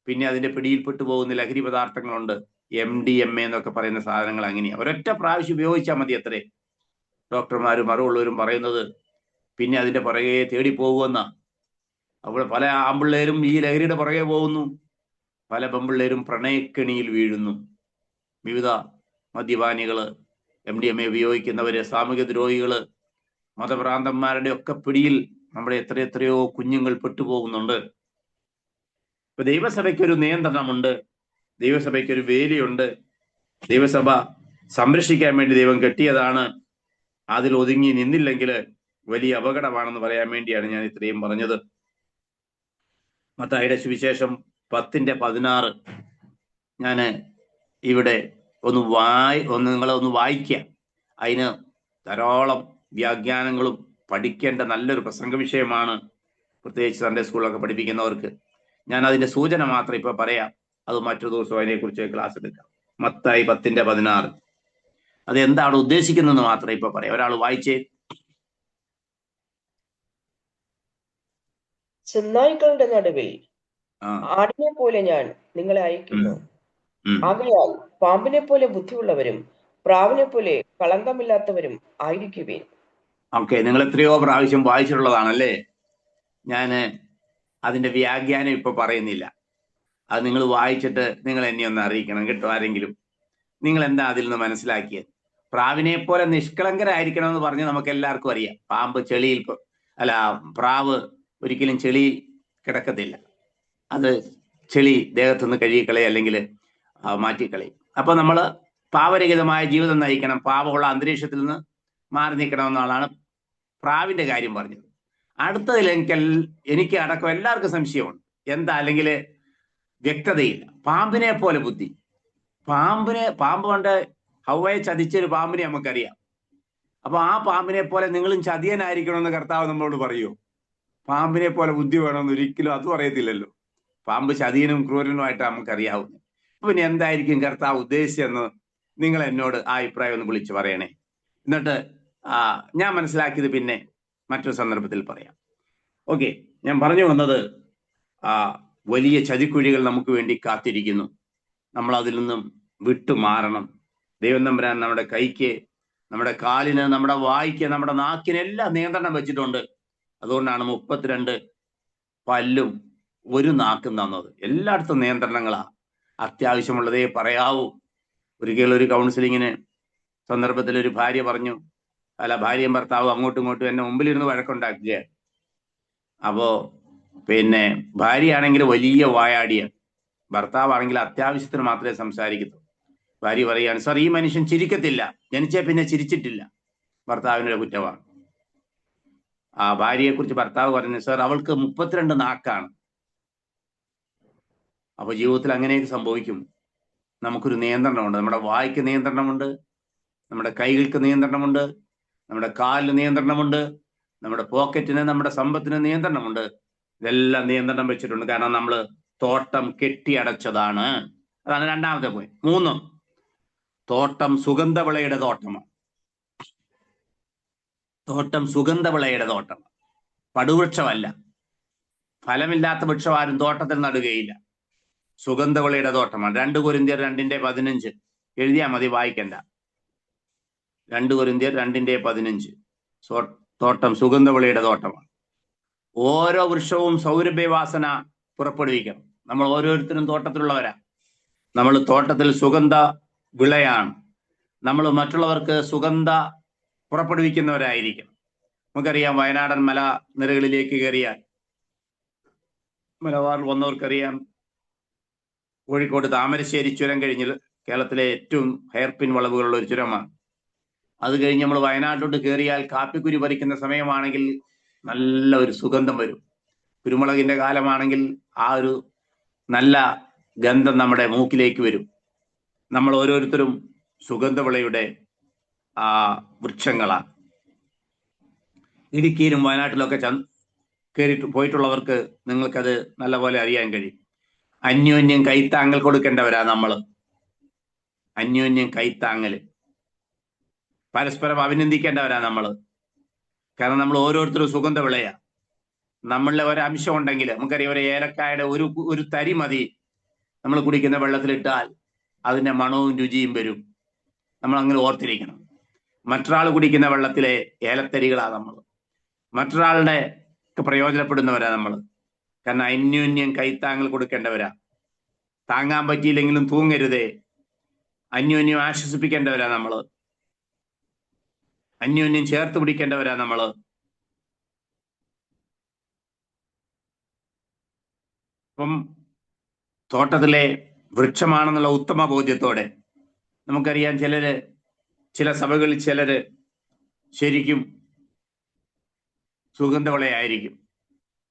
പിന്നെ അതിന്റെ പിടിയിൽപ്പെട്ടു പോകുന്ന ലഹരി പദാർത്ഥങ്ങളുണ്ട്. MDMA എന്നൊക്കെ പറയുന്ന സാധനങ്ങൾ അങ്ങനെയാണ്. ഒരൊറ്റ പ്രാവശ്യം ഉപയോഗിച്ചാൽ മതി അത്രേ. ഡോക്ടർമാരും അറിവുള്ളവരും പറയുന്നത് പിന്നെ അതിന്റെ പുറകെ തേടി പോകുമെന്ന. അപ്പോൾ പല ആമ്പിള്ളേരും ഈ ലഹരിയുടെ പുറകെ പോകുന്നു, പല പെമ്പിള്ളേരും പ്രണയക്കെണിയിൽ വീഴുന്നു. വിവിധ മദ്യപാനികള്, MDMA ഉപയോഗിക്കുന്നവര്, സാമൂഹ്യ ദ്രോഹികള്, മതഭ്രാന്തന്മാരുടെ ഒക്കെ പിടിയിൽ നമ്മുടെ എത്രയോ കുഞ്ഞുങ്ങൾ പെട്ടുപോകുന്നുണ്ട്. ഇപ്പൊ ദൈവസഭയ്ക്ക് ഒരു നിയന്ത്രണമുണ്ട്. ദൈവസഭയ്ക്ക് ഒരു വേലിയുണ്ട്. ദൈവസഭ സംരക്ഷിക്കാൻ വേണ്ടി ദൈവം കെട്ടിയതാണ്. അതിൽ ഒതുങ്ങി നിന്നില്ലെങ്കിൽ വലിയ അപകടമാണെന്ന് പറയാൻ വേണ്ടിയാണ് ഞാൻ ഇത്രയും പറഞ്ഞത്. മത്തായിയുടെ സുവിശേഷം 10:16 ഞാൻ ഇവിടെ നിങ്ങളെ ഒന്ന് വായിക്കാം. അതിന് ധാരാളം വ്യാഖ്യാനങ്ങളും പഠിക്കേണ്ട നല്ലൊരു പ്രസംഗ വിഷയമാണ്, പ്രത്യേകിച്ച് സൺഡേ സ്കൂളിലൊക്കെ പഠിപ്പിക്കുന്നവർക്ക്. ഞാൻ അതിന്റെ സൂചന മാത്രം ഇപ്പൊ പറയാം. അത് മറ്റൊരു ദിവസം അതിനെക്കുറിച്ച് ക്ലാസ് എടുക്കാം. മത്തായി 10:16 അത് എന്താണ് ഉദ്ദേശിക്കുന്നതെന്ന് മാത്രം ഇപ്പൊ പറയാം. ഒരാൾ വായിച്ചേ. ചെന്നായ്ക്കളുടെ നടുവിൽ ആടിനെ പോലെ ഞാൻ നിങ്ങളെ അയക്കുന്നു. ആകയാൽ പാമ്പിനെ പോലെ ബുദ്ധിയുള്ളവരും പ്രാവിനെ പോലെ കളങ്കമില്ലാത്തവരും ആയിരിക്കുവേൻ. ഓക്കെ, നിങ്ങൾ എത്രയോ പ്രാവശ്യം വായിച്ചിട്ടുള്ളതാണല്ലേ. ഞാന് അതിന്റെ വ്യാഖ്യാനം ഇപ്പൊ പറയുന്നില്ല. അത് നിങ്ങൾ വായിച്ചിട്ട് നിങ്ങൾ എന്നെ ഒന്ന് അറിയിക്കണം കേട്ടോ. ആരെങ്കിലും നിങ്ങൾ എന്താ അതിൽ നിന്ന് മനസ്സിലാക്കിയത്? പ്രാവിനെ പോലെ നിഷ്കളങ്കരായിരിക്കണം എന്ന് പറഞ്ഞ് നമുക്ക് എല്ലാവർക്കും അറിയാം. പാമ്പ് ചെളിയിൽ പ്രാവ് ഒരിക്കലും ചെളിയിൽ കിടക്കത്തില്ല. അത് ചെളി ദേഹത്തുനിന്ന് കഴുകിക്കളയും, അല്ലെങ്കിൽ മാറ്റിക്കളയും. അപ്പൊ നമ്മൾ പാപരഹിതമായ ജീവിതം നയിക്കണം, പാപമുള്ള അന്തരീക്ഷത്തിൽ നിന്ന് മാറി നിൽക്കണമെന്നാണ് പ്രാവിന്റെ കാര്യം പറഞ്ഞത്. അടുത്തതിൽ എനിക്ക് അടക്കം എല്ലാവർക്കും സംശയമുണ്ട്. എന്താ? അല്ലെങ്കിൽ വ്യക്തതയില്ല. പാമ്പിനെ പോലെ ബുദ്ധി. പാമ്പ് കൊണ്ട് ഹവ്വയെ ചതിച്ചൊരു പാമ്പിനെ നമുക്കറിയാം. അപ്പൊ ആ പാമ്പിനെ പോലെ നിങ്ങളും ചതിയനായിരിക്കണമെന്ന് കർത്താവ് നമ്മളോട് പറയുമോ? പാമ്പിനെ പോലെ ബുദ്ധി വേണമെന്ന് ഒരിക്കലും അതും അറിയത്തില്ലല്ലോ. പാമ്പ് ചതിയനും ക്രൂരനുമായിട്ട് നമുക്കറിയാവുന്നത്. പിന്നെ എന്തായിരിക്കും കർത്താവ് ഉദ്ദേശിച്ചെന്ന് നിങ്ങൾ എന്നോട് ആ അഭിപ്രായം ഒന്ന് വിളിച്ചു പറയണേ. എന്നിട്ട് ഞാൻ മനസ്സിലാക്കിയത് പിന്നെ മറ്റൊരു സന്ദർഭത്തിൽ പറയാം. ഓക്കെ, ഞാൻ പറഞ്ഞു വന്നത് വലിയ ചതിക്കുഴികൾ നമുക്ക് വേണ്ടി കാത്തിരിക്കുന്നു. നമ്മൾ അതിൽ നിന്നും വിട്ടുമാറണം. ദൈവം തമ്പുരാൻ നമ്മുടെ കൈക്ക്, നമ്മുടെ കാലിന്, നമ്മുടെ വായ്ക്ക്, നമ്മുടെ നാക്കിന് എല്ലാം നിയന്ത്രണം വെച്ചിട്ടുണ്ട്. അതുകൊണ്ടാണ് 32 പല്ലും ഒരു നാക്കും തന്നത്. എല്ലായിടത്തും നിയന്ത്രണങ്ങളാ. അത്യാവശ്യമുള്ളതേ പറയാവൂ. ഒരിക്കലും ഒരു കൗൺസിലിങ്ങിന് സന്ദർഭത്തിൽ ഒരു ഭാര്യ പറഞ്ഞു, ഭാര്യയും ഭർത്താവും അങ്ങോട്ടും ഇങ്ങോട്ടും എന്നെ മുമ്പിലിരുന്ന് വഴക്കുണ്ടാക്കുകയാണ്. അപ്പോ പിന്നെ ഭാര്യയാണെങ്കിൽ വലിയ വായാടിയ, ഭർത്താവാണെങ്കിൽ അത്യാവശ്യത്തിന് മാത്രമേ സംസാരിക്കൂ. ഭാര്യ പറയുകയാണ്, സാർ ഈ മനുഷ്യൻ ചിരിക്കത്തില്ല, ജനിച്ചേ പിന്നെ ചിരിച്ചിട്ടില്ല. ഭർത്താവിൻ്റെ കുറ്റമാണ്. ആ ഭാര്യയെ കുറിച്ച് ഭർത്താവ് പറഞ്ഞു, സാർ അവൾക്ക് 32 നാക്കാണ്. അപ്പൊ ജീവിതത്തിൽ അങ്ങനെയൊക്കെ സംഭവിക്കും. നമുക്കൊരു നിയന്ത്രണമുണ്ട്. നമ്മുടെ വായ്ക്ക് നിയന്ത്രണമുണ്ട്, നമ്മുടെ കൈകൾക്ക് നിയന്ത്രണമുണ്ട്, നമ്മുടെ കാലിന് നിയന്ത്രണമുണ്ട്, നമ്മുടെ പോക്കറ്റിന്, നമ്മുടെ സമ്പത്തിന് നിയന്ത്രണമുണ്ട്. ഇതെല്ലാം നിയന്ത്രണം വെച്ചിട്ടുണ്ട്. കാരണം നമ്മൾ തോട്ടം കെട്ടിയടച്ചതാണ്. അതാണ് രണ്ടാമത്തെ പോയിന്റ്. 3, തോട്ടം സുഗന്ധവിളയുടെ തോട്ടമാണ്. തോട്ടം സുഗന്ധവിളയുടെ തോട്ടം, പടുവൃക്ഷമല്ല. ഫലമില്ലാത്ത വൃക്ഷം ആരും തോട്ടത്തിൽ നടുകയില്ല. സുഗന്ധവിളയുടെ തോട്ടമാണ്. 2 കൊരിന്ത്യർ 2:15 എഴുതിയാ മതി, വായിക്കണ്ട. 2 കൊരിന്ത്യർ 2:15 തോട്ടം സുഗന്ധവിളയുടെ തോട്ടമാണ്. ഓരോ വൃക്ഷവും സൗരഭ്യവാസന പുറപ്പെടുവിക്കണം. നമ്മൾ ഓരോരുത്തരും തോട്ടത്തിലുള്ളവരാ. നമ്മൾ തോട്ടത്തിൽ സുഗന്ധ വിളയാണ്. നമ്മൾ മറ്റുള്ളവർക്ക് സുഗന്ധ പുറപ്പെടുവിക്കുന്നവരായിരിക്കണം. നമുക്കറിയാം, വയനാടൻ മല നിരകളിലേക്ക് കയറിയാൽ, മലബാറിൽ വന്നവർക്കറിയാം, കോഴിക്കോട് താമരശ്ശേരി ചുരം കഴിഞ്ഞ് കേരളത്തിലെ ഏറ്റവും ഹെയർപിൻ വളവുകളുള്ള ഒരു ചുരമാണ്. അത് കഴിഞ്ഞ് നമ്മൾ വയനാട്ടിലോട്ട് കയറിയാൽ കാപ്പിക്കുരി പറിക്കുന്ന സമയമാണെങ്കിൽ നല്ല ഒരു സുഗന്ധം വരും. കുരുമുളകിന്റെ കാലമാണെങ്കിൽ ആ ഒരു നല്ല ഗന്ധം നമ്മുടെ മൂക്കിലേക്ക് വരും. നമ്മൾ ഓരോരുത്തരും സുഗന്ധവിളയുടെ വൃക്ഷങ്ങളാണ്. ഇടുക്കിയിലും വയനാട്ടിലൊക്കെ പോയിട്ടുള്ളവർക്ക് നിങ്ങൾക്കത് നല്ലപോലെ അറിയാൻ കഴിയും. അന്യോന്യം കൈത്താങ്ങൽ കൊടുക്കേണ്ടവരാ നമ്മൾ. അന്യോന്യം കൈത്താങ്ങൽ, പരസ്പരം അഭിനന്ദിക്കേണ്ടവരാ നമ്മൾ. കാരണം നമ്മൾ ഓരോരുത്തരും സുഗന്ധവിളയാ. നമ്മളിലെ ഒരംശം ഉണ്ടെങ്കിൽ, നമുക്കറിയാം, ഒരു ഏലക്കായുടെ ഒരു തരി മതി നമ്മൾ കുടിക്കുന്ന വെള്ളത്തിലിട്ടാൽ അതിന്റെ മണവും രുചിയും വരും. നമ്മൾ അങ്ങനെ ഓർത്തിരിക്കണം. മറ്റൊരാൾ കുടിക്കുന്ന വെള്ളത്തിലെ ഏലത്തരികളാ നമ്മൾ. മറ്റൊരാളുടെ പ്രയോജനപ്പെടുന്നവരാ നമ്മൾ. കാരണം അന്യോന്യം കൈത്താങ്ങൽ കൊടുക്കേണ്ടവരാ. താങ്ങാൻ പറ്റിയില്ലെങ്കിലും തൂങ്ങരുതേ. അന്യോന്യം ആശ്വസിപ്പിക്കേണ്ടവരാ നമ്മൾ. അന്യോന്യം ചേർത്ത് പിടിക്കേണ്ടവരാ നമ്മൾ. അപ്പം തോട്ടത്തിലെ വൃക്ഷമാണെന്നുള്ള ഉത്തമ ബോധ്യത്തോടെ. നമുക്കറിയാം, ചില സഭകളിൽ ചിലര് ശരിക്കും സുഗന്ധവളയായിരിക്കും.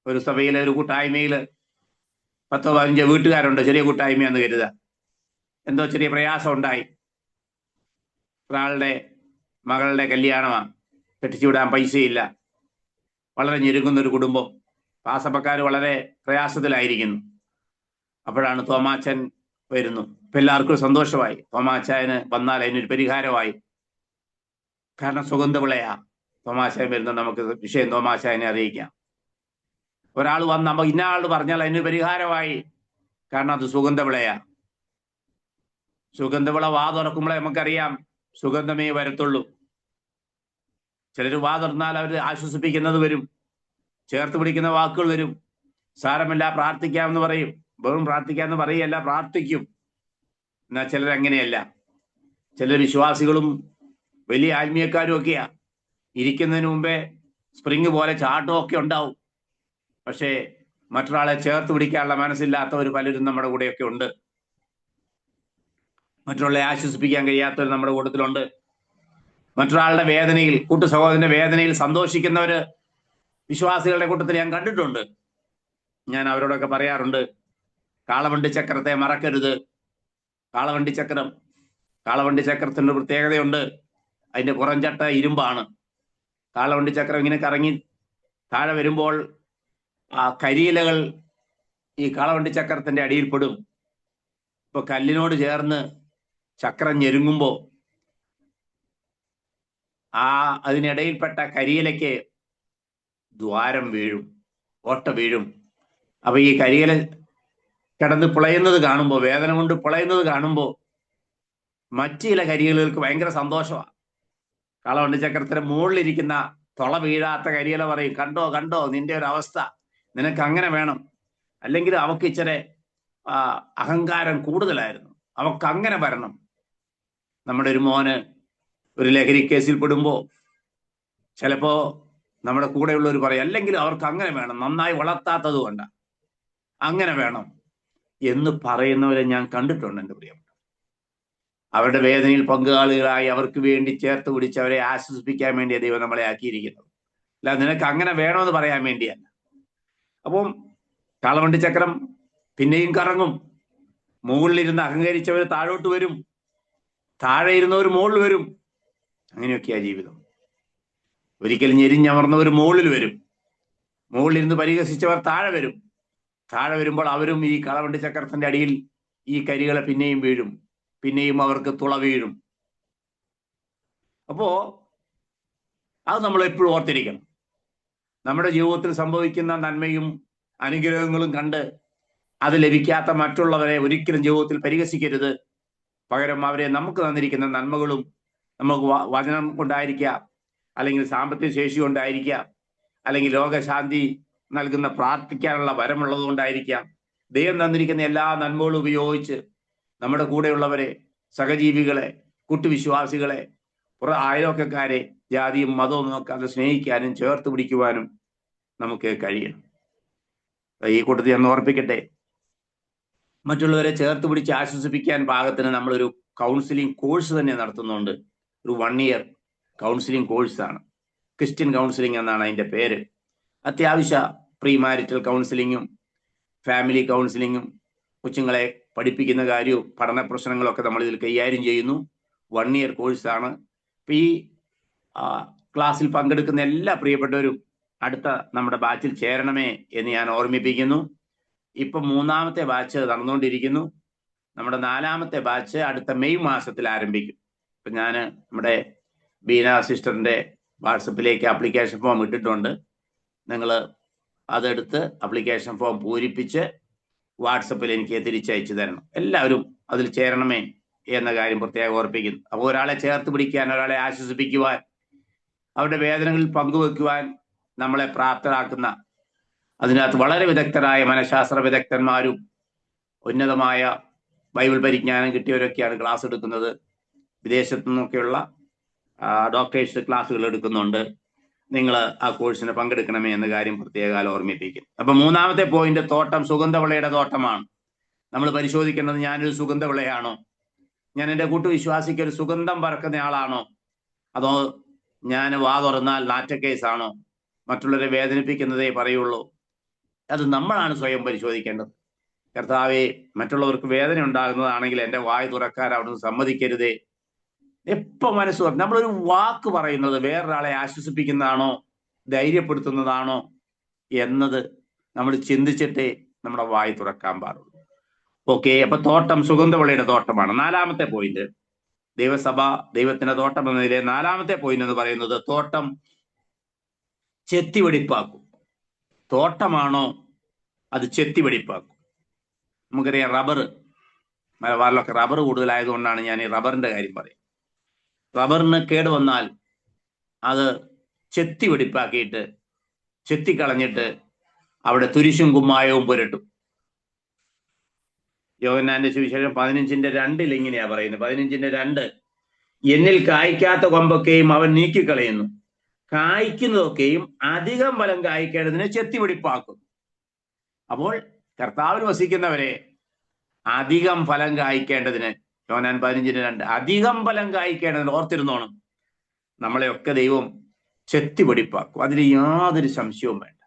ഒരു സഭയിലെ ഒരു കൂട്ടായ്മയിൽ 10-15 വീട്ടുകാരുണ്ട്, ചെറിയ കൂട്ടായ്മയെന്ന് കരുതുക. എന്തോ ചെറിയ പ്രയാസം ഉണ്ടായി, ഒരാളുടെ മകളുടെ കല്യാണമാണ്, കെട്ടിച്ചു വിടാൻ പൈസയില്ല, വളരെ ഞെരുങ്ങുന്ന ഒരു കുടുംബം, ആ സഭക്കാർ വളരെ പ്രയാസത്തിലായിരിക്കുന്നു. അപ്പോഴാണ് തോമാച്ചൻ വരുന്നു. ഇപ്പൊ എല്ലാവർക്കും സന്തോഷമായി. തോമാച്ചായന് വന്നാൽ അതിനൊരു പരിഹാരമായി. കാരണം സുഗന്ധവിളയാ. തോമാച്ചായൻ വരുന്ന നമുക്ക് വിഷയം തോമാച്ചായനെ അറിയിക്കാം. ഒരാൾ വന്ന് ഇന്ന ആൾ പറഞ്ഞാൽ അതിന് പരിഹാരമായി. കാരണം അത് സുഗന്ധവിളയാ. സുഗന്ധവിള വാ തുറക്കുമ്പോഴേ നമുക്കറിയാം സുഗന്ധമേ വരത്തുള്ളൂ. ചിലർ വാ തുറന്നാൽ അവർ ആശ്വസിപ്പിക്കുന്നത് വരും, ചേർത്ത് പിടിക്കുന്ന വാക്കുകൾ വരും. സാരമില്ല, പ്രാർത്ഥിക്കാമെന്ന് പറയും. വെറും പ്രാർത്ഥിക്കാമെന്ന് പറയല്ല, പ്രാർത്ഥിക്കും. എന്നാൽ ചിലർ അങ്ങനെയല്ല. ചിലർ വിശ്വാസികളും വലിയ ആത്മീയക്കാരും ഒക്കെയാ. ഇരിക്കുന്നതിന് മുമ്പേ സ്പ്രിങ് പോലെ ചാട്ടമൊക്കെ ഉണ്ടാവും. പക്ഷേ മറ്റൊരാളെ ചേർത്ത് പിടിക്കാനുള്ള മനസ്സില്ലാത്തവർ പലരും നമ്മുടെ കൂടെയൊക്കെ ഉണ്ട്. മറ്റൊരാളെ ആശ്വസിപ്പിക്കാൻ കഴിയാത്തവർ നമ്മുടെ കൂട്ടത്തിലുണ്ട്. മറ്റൊരാളുടെ വേദനയിൽ, കൂട്ടു സഹോദരന്റെ വേദനയിൽ സന്തോഷിക്കുന്നവര് വിശ്വാസികളുടെ കൂട്ടത്തിൽ ഞാൻ കണ്ടിട്ടുണ്ട്. ഞാൻ അവരോടൊക്കെ പറയാറുണ്ട്, കാളവണ്ടി ചക്രത്തെ മറക്കരുത്. കാളവണ്ടി ചക്രത്തിന്റെ പ്രത്യേകതയുണ്ട്. അതിന്റെ പുറംചട്ട ഇരുമ്പാണ്. കാളവണ്ടി ചക്രം ഇങ്ങനെ കറങ്ങി താഴെ വരുമ്പോൾ ആ കരിയിലകൾ ഈ കാളവണ്ടി ചക്രത്തിന്റെ അടിയിൽപ്പെടും. ഇപ്പൊ കല്ലിനോട് ചേർന്ന് ചക്രം ഞെരുങ്ങുമ്പോ അതിനിടയിൽപ്പെട്ട കരിയിലയ്ക്ക് ദ്വാരം വീഴും, ഓട്ട വീഴും. അപ്പൊ ഈ കരിയില കിടന്ന് പുളയുന്നത് കാണുമ്പോൾ, വേദന കൊണ്ട് പുളയുന്നത് കാണുമ്പോൾ മറ്റു ചില കരിയിലകൾക്ക് ഭയങ്കര സന്തോഷമാണ്. കാളവണ്ടി ചക്രത്തിന്റെ മുകളിലിരിക്കുന്ന തുള വീഴാത്ത കരിയില പറയും, കണ്ടോ കണ്ടോ നിന്റെ ഒരു അവസ്ഥ, നിനക്ക് അങ്ങനെ വേണം. അല്ലെങ്കിൽ അവക്ക് ഇച്ചിരി അഹങ്കാരം കൂടുതലായിരുന്നു, അവക്ക് അങ്ങനെ വരണം. നമ്മുടെ ഒരു മോന് ഒരു ലഹരി കേസിൽ പെടുമ്പോ ചിലപ്പോ നമ്മുടെ കൂടെയുള്ളവർ പറയും, അല്ലെങ്കിൽ അവർക്ക് അങ്ങനെ വേണം, നന്നായി വളർത്താത്തത് കൊണ്ട് അങ്ങനെ വേണം എന്ന് പറയുന്നവരെ ഞാൻ കണ്ടിട്ടുണ്ട്. എൻ്റെ പ്രിയപ്പെട്ട, അവരുടെ വേദനയിൽ പങ്കാളികളായി അവർക്ക് വേണ്ടി ചേർത്ത് പിടിച്ച് അവരെ ആശ്വസിപ്പിക്കാൻ വേണ്ടിയാണ് ദൈവം നമ്മളെ ആക്കിയിരിക്കുന്നത്. അല്ല നിനക്ക് അങ്ങനെ വേണമെന്ന് പറയാൻ വേണ്ടിയല്ല. അപ്പം കാളവണ്ടി ചക്രം പിന്നെയും കറങ്ങും. മുകളിലിരുന്ന് അഹങ്കരിച്ചവർ താഴോട്ട് വരും, താഴെ ഇരുന്നവർ മുകളിൽ വരും. അങ്ങനെയൊക്കെയാ ജീവിതം. ഒരിക്കൽ ഞെരിഞ്ഞമർന്നവർ മുകളിൽ വരും, മുകളിലിരുന്ന് പരിഹസിച്ചവർ താഴെ വരും. താഴെ വരുമ്പോൾ അവരും ഈ കാളവണ്ടി ചക്രത്തിന്റെ അടിയിൽ ഈ കരികളെ പിന്നെയും വീഴും, പിന്നെയും അവർക്ക് തുള വീഴും. അപ്പോ അത് നമ്മൾ എപ്പോഴും ഓർത്തിരിക്കണം. നമ്മുടെ ജീവിതത്തിൽ സംഭവിക്കുന്ന നന്മയും അനുഗ്രഹങ്ങളും കണ്ട് അത് ലഭിക്കാത്ത മറ്റുള്ളവരെ ഒരിക്കലും ജീവിതത്തിൽ പരിഹസിക്കരുത്. പകരം അവരെ നമുക്ക് തന്നിരിക്കുന്ന നന്മകളും, നമുക്ക് വചനം കൊണ്ടായിരിക്കാം, അല്ലെങ്കിൽ സാമ്പത്തിക ശേഷി കൊണ്ടായിരിക്കാം, അല്ലെങ്കിൽ ലോകശാന്തി നൽകുന്ന പ്രാർത്ഥിക്കാനുള്ള വരമുള്ളത് കൊണ്ടായിരിക്കാം, ദൈവം തന്നിരിക്കുന്ന എല്ലാ നന്മകളും ഉപയോഗിച്ച് നമ്മുടെ കൂടെയുള്ളവരെ, സഹജീവികളെ, കൂട്ടുവിശ്വാസികളെ, അയൽവക്കക്കാരെ ജാതിയും മതവും നോക്കാതെ സ്നേഹിക്കാനും ചേർത്ത് പിടിക്കുവാനും നമുക്ക് കഴിയണം. ഈ കൂട്ടത്തിൽ ഞാൻ ഓർപ്പിക്കട്ടെ, മറ്റുള്ളവരെ ചേർത്ത് പിടിച്ച് ആശ്വസിപ്പിക്കാൻ പാകത്തിന് നമ്മളൊരു കൗൺസിലിംഗ് കോഴ്സ് തന്നെ നടത്തുന്നുണ്ട്. ഒരു 1 year കൗൺസിലിംഗ് കോഴ്സാണ്. ക്രിസ്ത്യൻ കൗൺസിലിംഗ് എന്നാണ് അതിൻ്റെ പേര്. അത്യാവശ്യ പ്രീ മാരിറ്റൽ കൗൺസിലിങ്ങും ഫാമിലി കൗൺസിലിങ്ങും കൊച്ചുങ്ങളെ പഠിപ്പിക്കുന്ന കാര്യവും പഠന പ്രശ്നങ്ങളൊക്കെ നമ്മൾ ഇതിൽ കൈകാര്യം ചെയ്യുന്നു. 1 year കോഴ്സാണ്. ഇപ്പം ഈ ക്ലാസ്സിൽ പങ്കെടുക്കുന്ന എല്ലാ പ്രിയപ്പെട്ടവരും അടുത്ത നമ്മുടെ ബാച്ചിൽ ചേരണമേ എന്ന് ഞാൻ ഓർമ്മിപ്പിക്കുന്നു. ഇപ്പം 3ാമത്തെ ബാച്ച് നടന്നുകൊണ്ടിരിക്കുന്നു. നമ്മുടെ 4ാമത്തെ ബാച്ച് അടുത്ത മെയ് മാസത്തിൽ ആരംഭിക്കും. ഇപ്പം ഞാൻ നമ്മുടെ ബീന സിസ്റ്ററിൻ്റെ വാട്സപ്പിലേക്ക് ആപ്ലിക്കേഷൻ ഫോം ഇട്ടിട്ടുണ്ട്. നിങ്ങൾ അതെടുത്ത് ആപ്ലിക്കേഷൻ ഫോം പൂരിപ്പിച്ച് വാട്സപ്പിൽ എനിക്ക് തിരിച്ചയച്ചു തരണം. എല്ലാവരും അതിൽ ചേരണമേ എന്ന കാര്യം പ്രത്യേകം ഓർപ്പിക്കുന്നു. അപ്പോൾ ഒരാളെ ചേർത്ത് പിടിക്കാൻ, ഒരാളെ ആശ്വസിപ്പിക്കുവാൻ, അവരുടെ വേദനകളിൽ പങ്കുവെക്കുവാൻ നമ്മളെ പ്രാപ്തരാക്കുന്ന, അതിനകത്ത് വളരെ വിദഗ്ധരായ മനഃശാസ്ത്ര വിദഗ്ധന്മാരും ഉന്നതമായ ബൈബിൾ പരിജ്ഞാനം കിട്ടിയവരൊക്കെയാണ് ക്ലാസ് എടുക്കുന്നത്. വിദേശത്തു നിന്നൊക്കെയുള്ള ഡോക്ടേഴ്സ് ക്ലാസ്സുകൾ എടുക്കുന്നുണ്ട്. നിങ്ങൾ ആ കോഴ്സിന് പങ്കെടുക്കണമേ എന്ന കാര്യം പ്രത്യേകം ഓർമ്മിപ്പിക്കും. അപ്പൊ 3ാമത്തെ പോയിന്റ് തോട്ടം സുഗന്ധവളയുടെ തോട്ടമാണ്. നമ്മൾ പരിശോധിക്കേണ്ടത്, ഞാനൊരു സുഗന്ധവിളയാണോ? ഞാൻ എൻ്റെ കൂട്ടുവിശ്വാസിക്ക് ഒരു സുഗന്ധം പറക്കുന്ന ആളാണോ? അതോ ഞാൻ വാ തുറന്നാൽ നാറ്റക്കേസാണോ? മറ്റുള്ളവരെ വേദനിപ്പിക്കുന്നതേ പറയുള്ളൂ? അത് നമ്മളാണ് സ്വയം പരിശോധിക്കേണ്ടത്. കർത്താവെ, മറ്റുള്ളവർക്ക് വേദന ഉണ്ടാകുന്നതാണെങ്കിൽ എൻ്റെ വായ് തുറക്കാൻ അവിടുന്ന് സമ്മതിക്കരുതേ. എപ്പോ മനസ്സ് തുറന്ന് നമ്മളൊരു വാക്ക് പറയുന്നത് വേറൊരാളെ ആശ്വസിപ്പിക്കുന്നതാണോ, ധൈര്യപ്പെടുത്തുന്നതാണോ എന്നത് നമ്മൾ ചിന്തിച്ചിട്ടേ നമ്മുടെ വായ് തുറക്കാൻ പാടുള്ളൂ. ഓക്കെ, അപ്പൊ തോട്ടം സുഗന്ധവിളയുടെ തോട്ടമാണ്. 4ാമത്തെ പോയിന്റ്, ദൈവസഭ ദൈവത്തിന്റെ തോട്ടം എന്നതിലെ 4ാമത്തെ പോയിന്റ് എന്ന് പറയുന്നത് തോട്ടം ചെത്തിവെടിപ്പാക്കും. തോട്ടമാണോ അത് ചെത്തിവെടിപ്പാക്കും? നമുക്കറിയാം, മലബാറിലൊക്കെ റബ്ബർ കൂടുതലായതുകൊണ്ടാണ് ഞാൻ ഈ റബ്ബറിന്റെ കാര്യം പറയും. റബ്ബറിന് കേട് വന്നാൽ അത് ചെത്തിവെടിപ്പാക്കിയിട്ട് ചെത്തിക്കളഞ്ഞിട്ട് അവിടെ തുരിശും കുമ്മായവും പുരട്ടും. യോഹന്നാന്റെ സുവിശേഷം 15:2 ഇങ്ങനെയാ പറയുന്നത്. 15:2, എന്നിൽ കായ്ക്കാത്ത കൊമ്പൊക്കെയും അവൻ നീക്കിക്കളയുന്നു, കായ്ക്കുന്നതൊക്കെയും അധികം ഫലം കായ്ക്കേണ്ടതിന് ചെത്തിവെടിപ്പാക്കും. അപ്പോൾ കർത്താവിൽ വസിക്കുന്നവരെ അധികം ഫലം കായ്ക്കേണ്ടതിന്, യോഹന്നാൻ 15:2, അധികം ഫലം കായ്ക്കേണ്ടതിന് ഓർത്തിരുന്നോണം, നമ്മളെയൊക്കെ ദൈവം ചെത്തിവെടിപ്പാക്കും. അതിൽ യാതൊരു സംശയവും വേണ്ട.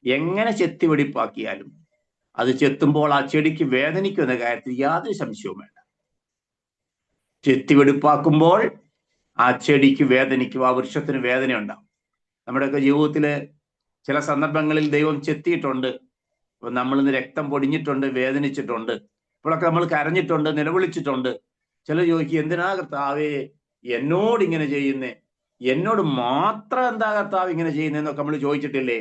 എങ്ങനെ ചെത്തിവെടിപ്പാക്കിയാലും അത് ചെത്തുമ്പോൾ ആ ചെടിക്ക് വേദനിക്കുന്ന കാര്യത്തിൽ യാതൊരു സംശയവും വേണ്ട. ചെത്തിവെടിപ്പാക്കുമ്പോൾ ആ ചെടിക്ക് വേദനിക്കും, ആ വൃക്ഷത്തിന് വേദന ഉണ്ടാവും. നമ്മുടെയൊക്കെ ജീവിതത്തില് ചില സന്ദർഭങ്ങളിൽ ദൈവം ചെത്തിയിട്ടുണ്ട്. അപ്പൊ നമ്മളിന്ന് രക്തം പൊടിഞ്ഞിട്ടുണ്ട്, വേദനിച്ചിട്ടുണ്ട്, ഇപ്പോഴൊക്കെ നമ്മൾ കരഞ്ഞിട്ടുണ്ട്, നിലവിളിച്ചിട്ടുണ്ട്. ചിലർ ചോദിക്കും, എന്തിനാ കർത്താവേ എന്നോട് ഇങ്ങനെ ചെയ്യുന്നേ, എന്നോട് മാത്രം എന്താ കർത്താവ് ഇങ്ങനെ ചെയ്യുന്നതെന്നൊക്കെ നമ്മൾ ചോദിച്ചിട്ടില്ലേ?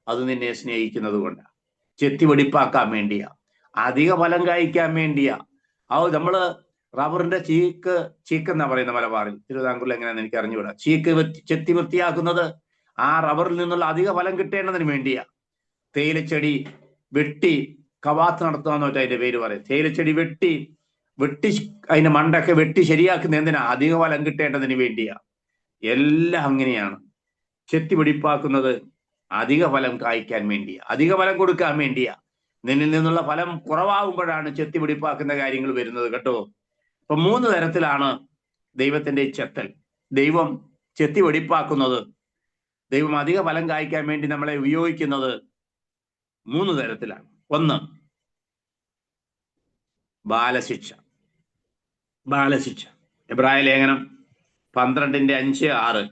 അത് നിന്നെ സ്നേഹിക്കുന്നത് കൊണ്ടാണ്. ചെത്തിവെടിപ്പാക്കാൻ വേണ്ടിയാ, അധിക ഫലം കായ്ക്കാൻ വേണ്ടിയാ. നമ്മള് റബ്ബറിന്റെ ചീക്ക് എന്നാ പറയുന്ന മലബാറിൽ, തിരുവിതാംകൂറിൽ എങ്ങനെയാണെന്ന് എനിക്ക് അറിഞ്ഞുകൂടാ. ചീക്ക് ചെത്തി വൃത്തിയാക്കുന്നത് ആ റബ്ബറിൽ നിന്നുള്ള അധിക ഫലം കിട്ടേണ്ടതിന് വേണ്ടിയാ. തേയിലച്ചെടി വെട്ടി കവാത്ത് നടത്തുക എന്നൊക്കെ അതിന്റെ പേര് പറയും. തേയിലച്ചെടി വെട്ടി അതിന്റെ മണ്ടൊക്കെ വെട്ടി ശരിയാക്കുന്ന എന്തിനാ? അധിക ഫലം കിട്ടേണ്ടതിന് വേണ്ടിയാ. എല്ലാം അങ്ങനെയാണ്. ചെത്തിവെടിപ്പാക്കുന്നത് അധിക ഫലം കായ്ക്കാൻ വേണ്ടിയാ, അധിക ഫലം കൊടുക്കാൻ വേണ്ടിയാ. നിന്നിൽ നിന്നുള്ള ഫലം കുറവാകുമ്പോഴാണ് ചെത്തിവെടിപ്പാക്കുന്ന കാര്യങ്ങൾ വരുന്നത് കേട്ടോ. അപ്പൊ 3 തരത്തിലാണ് ദൈവത്തിന്റെ ചെത്തൽ. ദൈവം ചെത്തിവെടിപ്പാക്കുന്നത്, ദൈവം അധിക ഫലം കായ്ക്കാൻ വേണ്ടി നമ്മളെ ഉപയോഗിക്കുന്നത് 3 തരത്തിലാണ്. 1, ബാലശിക്ഷ. എബ്രായ ലേഖനം 12:5-6.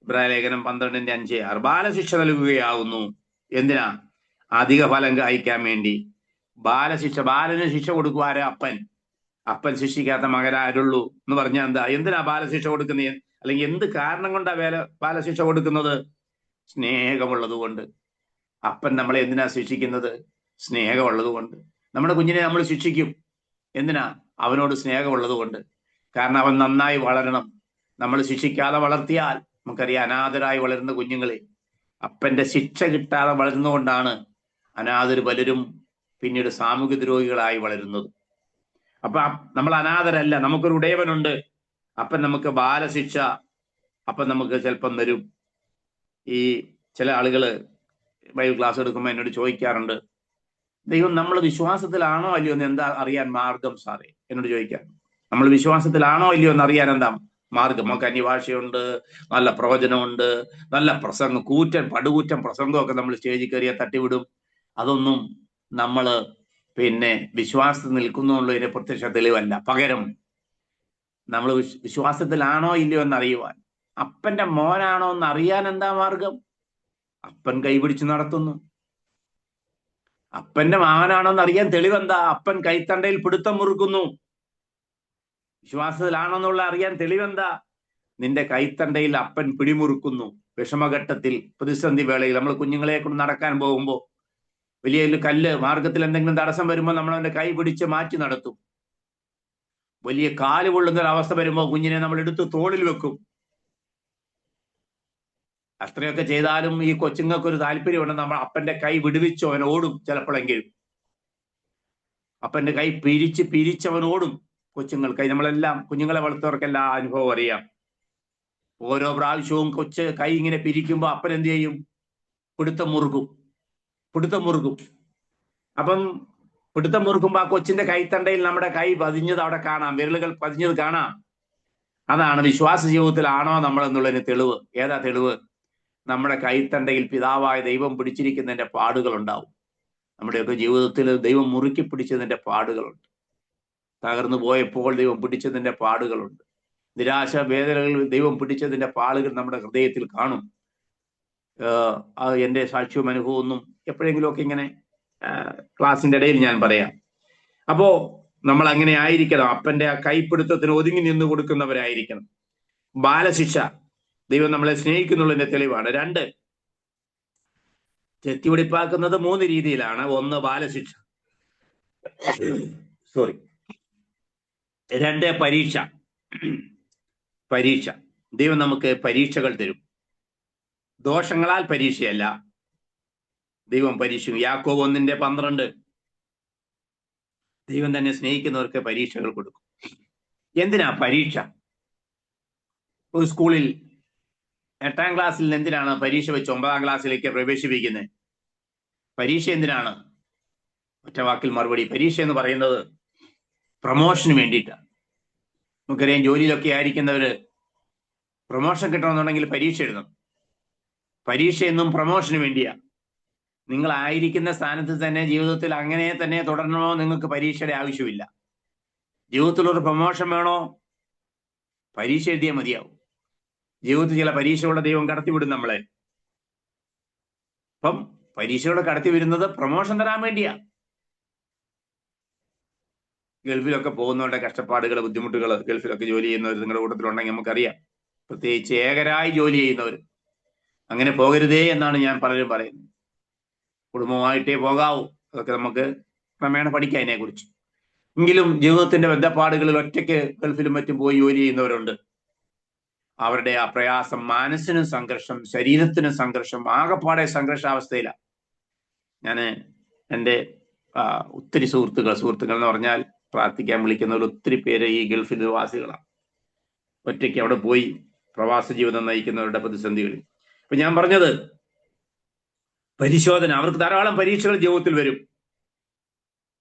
എബ്രായ ലേഖനം 12:5-6. ബാലശിക്ഷ നൽകുകയാവുന്നു. എന്തിനാ? അധിക ഫലം കായ്ക്കാൻ വേണ്ടി. ബാലന് ശിക്ഷ കൊടുക്കുവാരെ? അപ്പൻ ശിക്ഷിക്കാത്ത മകനാരുള്ളൂ എന്ന് പറഞ്ഞാൽ എന്താ? എന്തിനാ ബാലശിക്ഷ കൊടുക്കുന്നത്? അല്ലെങ്കിൽ എന്ത് കാരണം കൊണ്ടാ ബാലശിക്ഷ കൊടുക്കുന്നത്? സ്നേഹമുള്ളത് കൊണ്ട്. അപ്പൻ നമ്മളെ എന്തിനാ ശിക്ഷിക്കുന്നത്? സ്നേഹമുള്ളത് കൊണ്ട്. നമ്മുടെ കുഞ്ഞിനെ നമ്മൾ ശിക്ഷിക്കും. എന്തിനാ? അവനോട് സ്നേഹമുള്ളത് കൊണ്ട്. കാരണം അവൻ നന്നായി വളരണം. നമ്മൾ ശിക്ഷിക്കാതെ വളർത്തിയാൽ, നമുക്കറിയാം, അനാഥരായി വളരുന്ന കുഞ്ഞുങ്ങളെ അപ്പന്റെ ശിക്ഷ കിട്ടാതെ വളരുന്നതുകൊണ്ടാണ് അനാഥർ പലരും പിന്നീട് സാമൂഹ്യ ദ്രോഹികളായി വളരുന്നത്. അപ്പൊ നമ്മൾ അനാഥരല്ല, നമുക്കൊരു ഉടയവനുണ്ട്. അപ്പൻ നമുക്ക് ബാലശിക്ഷ അപ്പൻ നമുക്ക് ചിലപ്പം തരും. ഈ ചില ആളുകള് ബൈബിൾ ക്ലാസ് എടുക്കുമ്പോൾ എന്നോട് ചോദിക്കാറുണ്ട്, ദൈവം നമ്മൾ വിശ്വാസത്തിലാണോ അല്ലയോ എന്ന് എന്താ അറിയാൻ മാർഗം സാറേ? എന്നോട് ചോദിക്കാം, നമ്മൾ വിശ്വാസത്തിലാണോ അല്ലയോ എന്ന് അറിയാൻ എന്താ മാർഗം? നമുക്ക് അന്യഭാഷയുണ്ട്, നല്ല പ്രവചനമുണ്ട്, നല്ല പ്രസംഗം, പടുകൂറ്റൻ പ്രസംഗമൊക്കെ നമ്മൾ സ്റ്റേജിൽ കയറിയാൽ തട്ടിവിടും. അതൊന്നും നമ്മള് വിശ്വാസത്തിൽ നിൽക്കുന്നുള്ളതിന്റെ പ്രത്യക്ഷ തെളിവല്ല. പകരം നമ്മൾ വിശ്വാസത്തിലാണോ ഇല്ലയോ എന്ന് അറിയുവാൻ, അപ്പന്റെ മോനാണോ എന്ന് അറിയാൻ എന്താ മാർഗം? അപ്പൻ കൈപിടിച്ച് നടത്തുന്നു. അപ്പന്റെ മകനാണോ എന്ന് അറിയാൻ തെളിവെന്താ? അപ്പൻ കൈത്തണ്ടയിൽ പിടുത്തം മുറുക്കുന്നു. വിശ്വാസത്തിലാണോ എന്നുള്ള അറിയാൻ തെളിവെന്താ? നിന്റെ കൈത്തണ്ടയിൽ അപ്പൻ പിടിമുറുക്കുന്നു. വിഷമഘട്ടത്തിൽ, പ്രതിസന്ധി വേളയിൽ, നമ്മൾ കുഞ്ഞുങ്ങളെ കൊണ്ട് നടക്കാൻ പോകുമ്പോൾ വലിയ കല്ല്, മാർഗത്തിൽ എന്തെങ്കിലും തടസ്സം വരുമ്പോൾ നമ്മൾ അവന്റെ കൈ പിടിച്ച് മാറ്റി നടത്തും. വലിയ കാല് കൊള്ളുന്ന ഒരു അവസ്ഥ വരുമ്പോൾ കുഞ്ഞിനെ നമ്മൾ എടുത്ത് തോളിൽ വെക്കും. അത്രയൊക്കെ ചെയ്താലും ഈ കൊച്ചുങ്ങൾക്ക് ഒരു താല്പര്യമുണ്ട്, നമ്മൾ അപ്പന്റെ കൈ വിടുവിച്ചു അവൻ ഓടും. ചിലപ്പോഴെങ്കിലും അപ്പന്റെ കൈ പിരിച്ചവൻ ഓടും. കൊച്ചുങ്ങൾക്ക്, നമ്മളെല്ലാം കുഞ്ഞുങ്ങളെ വളർത്തവർക്കെല്ലാം അനുഭവം അറിയാം. ഓരോ പ്രാവശ്യവും കൊച്ച് കൈ ഇങ്ങനെ പിരിക്കുമ്പോൾ അപ്പൻ എന്ത് ചെയ്യും? പിടുത്തം മുറുകും. അപ്പം പിടുത്തം മുറുക്കുമ്പോൾ ആ കൊച്ചിന്റെ കൈത്തണ്ടയിൽ നമ്മുടെ കൈ പതിഞ്ഞത് അവിടെ കാണാം, വിരലുകൾ പതിഞ്ഞത് കാണാം. അതാണ് വിശ്വാസ ജീവിതത്തിലാണോ നമ്മൾ എന്നുള്ളതിന് തെളിവ്. ഏതാ തെളിവ്? നമ്മുടെ കൈത്തണ്ടയിൽ പിതാവായ ദൈവം പിടിച്ചിരിക്കുന്നതിന്റെ പാടുകൾ ഉണ്ടാവും. നമ്മുടെയൊക്കെ ജീവിതത്തിൽ ദൈവം മുറുക്കി പിടിച്ചതിന്റെ പാടുകളുണ്ട്. തകർന്നു പോയപ്പോൾ ദൈവം പിടിച്ചതിന്റെ പാടുകളുണ്ട്. നിരാശ വേദനകളിൽ ദൈവം പിടിച്ചതിന്റെ പാടുകൾ നമ്മുടെ ഹൃദയത്തിൽ കാണും. എൻ്റെ സാക്ഷ്യവും അനുഭവമൊന്നും എപ്പോഴെങ്കിലുമൊക്കെ ഇങ്ങനെ ക്ലാസിന്റെ ഇടയിൽ ഞാൻ പറയാം. അപ്പോ നമ്മൾ അങ്ങനെ ആയിരിക്കണം. അപ്പന്റെ ആ കൈപ്പിടുത്തത്തിന് ഒതുങ്ങി നിന്ന് കൊടുക്കുന്നവരായിരിക്കണം. ബാലശിക്ഷ ദൈവം നമ്മളെ സ്നേഹിക്കുന്നുള്ളതിന്റെ തെളിവാണ്. 2, ചെത്തിവെടിപ്പാക്കുന്നത് 3 രീതിയിലാണ്. 1 ബാലശിക്ഷ, 2 പരീക്ഷ. ദൈവം നമുക്ക് പരീക്ഷകൾ തരും. ദോഷങ്ങളാൽ പരീക്ഷയല്ല, ദൈവം പരീക്ഷിക്കും. യാക്കോബ് 1:12 ദൈവം തന്നെ സ്നേഹിക്കുന്നവർക്ക് പരീക്ഷകൾ കൊടുക്കും. എന്തിനാ പരീക്ഷ? ഒരു സ്കൂളിൽ 8ാം ക്ലാസ്സിൽ എന്തിനാണ് പരീക്ഷ വെച്ച് 9ാം ക്ലാസ്സിലേക്ക് പ്രവേശിപ്പിക്കുന്നത്? പരീക്ഷ എന്തിനാണ്? ഒറ്റ വാക്കിൽ മറുപടി, പരീക്ഷ എന്ന് പറയുന്നത് പ്രൊമോഷന് വേണ്ടിയിട്ടാണ്. നമുക്കറിയാം, ജോലിയിലൊക്കെ ആയിരിക്കുന്നവര് പ്രൊമോഷൻ കിട്ടണമെന്നുണ്ടെങ്കിൽ പരീക്ഷ എഴുതണം. പരീക്ഷ എന്നും പ്രൊമോഷന് വേണ്ടിയാ. നിങ്ങളായിരിക്കുന്ന സ്ഥാനത്ത് തന്നെ ജീവിതത്തിൽ അങ്ങനെ തന്നെ തുടരണമോ? നിങ്ങൾക്ക് പരീക്ഷയുടെ ആവശ്യമില്ല. ജീവിതത്തിൽ ഒരു പ്രൊമോഷൻ വേണോ? പരീക്ഷ എഴുതിയാൽ മതിയാവും. ജീവിതത്തിൽ ചില പരീക്ഷകളുടെ ദൈവം കടത്തിവിടും നമ്മളെ. അപ്പം പരീക്ഷകളെ കടത്തി വരുന്നത് പ്രൊമോഷൻ തരാൻ വേണ്ടിയാ. ഗൾഫിലൊക്കെ പോകുന്നവരുടെ കഷ്ടപ്പാടുകൾ, ബുദ്ധിമുട്ടുകൾ, ഗൾഫിലൊക്കെ ജോലി ചെയ്യുന്നവർ നിങ്ങളുടെ കൂട്ടത്തിലുണ്ടെങ്കിൽ നമുക്കറിയാം. പ്രത്യേകിച്ച് ഏകരായി ജോലി ചെയ്യുന്നവർ അങ്ങനെ പോകരുതേ എന്നാണ് ഞാൻ പലരും പറയുന്നത്. കുടുംബമായിട്ടേ പോകാവൂ. അതൊക്കെ നമുക്ക് ക്രമേണ പഠിക്കാം അതിനെക്കുറിച്ച്. എങ്കിലും ജീവിതത്തിന്റെ ബന്ധപ്പാടുകളിൽ ഒറ്റയ്ക്ക് ഗൾഫിലും മറ്റും പോയി ജോലി ചെയ്യുന്നവരുണ്ട്. അവരുടെ ആ പ്രയാസം, മനസ്സിനും സംഘർഷം, ശരീരത്തിനും സംഘർഷം, ആകെപ്പാടെ സംഘർഷാവസ്ഥയിലാണ്. ഞാൻ എൻ്റെ ഒത്തിരി സുഹൃത്തുക്കൾ എന്ന് പറഞ്ഞാൽ പ്രാർത്ഥിക്കാൻ വിളിക്കുന്നവർ ഒത്തിരി പേര് ഈ ഗൾഫിൽ നിവാസികളാണ്. ഒറ്റയ്ക്ക് അവിടെ പോയി പ്രവാസ ജീവിതം നയിക്കുന്നവരുടെ പ്രതിസന്ധികളിൽ. ഇപ്പൊ ഞാൻ പറഞ്ഞത് പരിശോധന, അവർക്ക് ധാരാളം പരീക്ഷകൾ ജീവിതത്തിൽ വരും.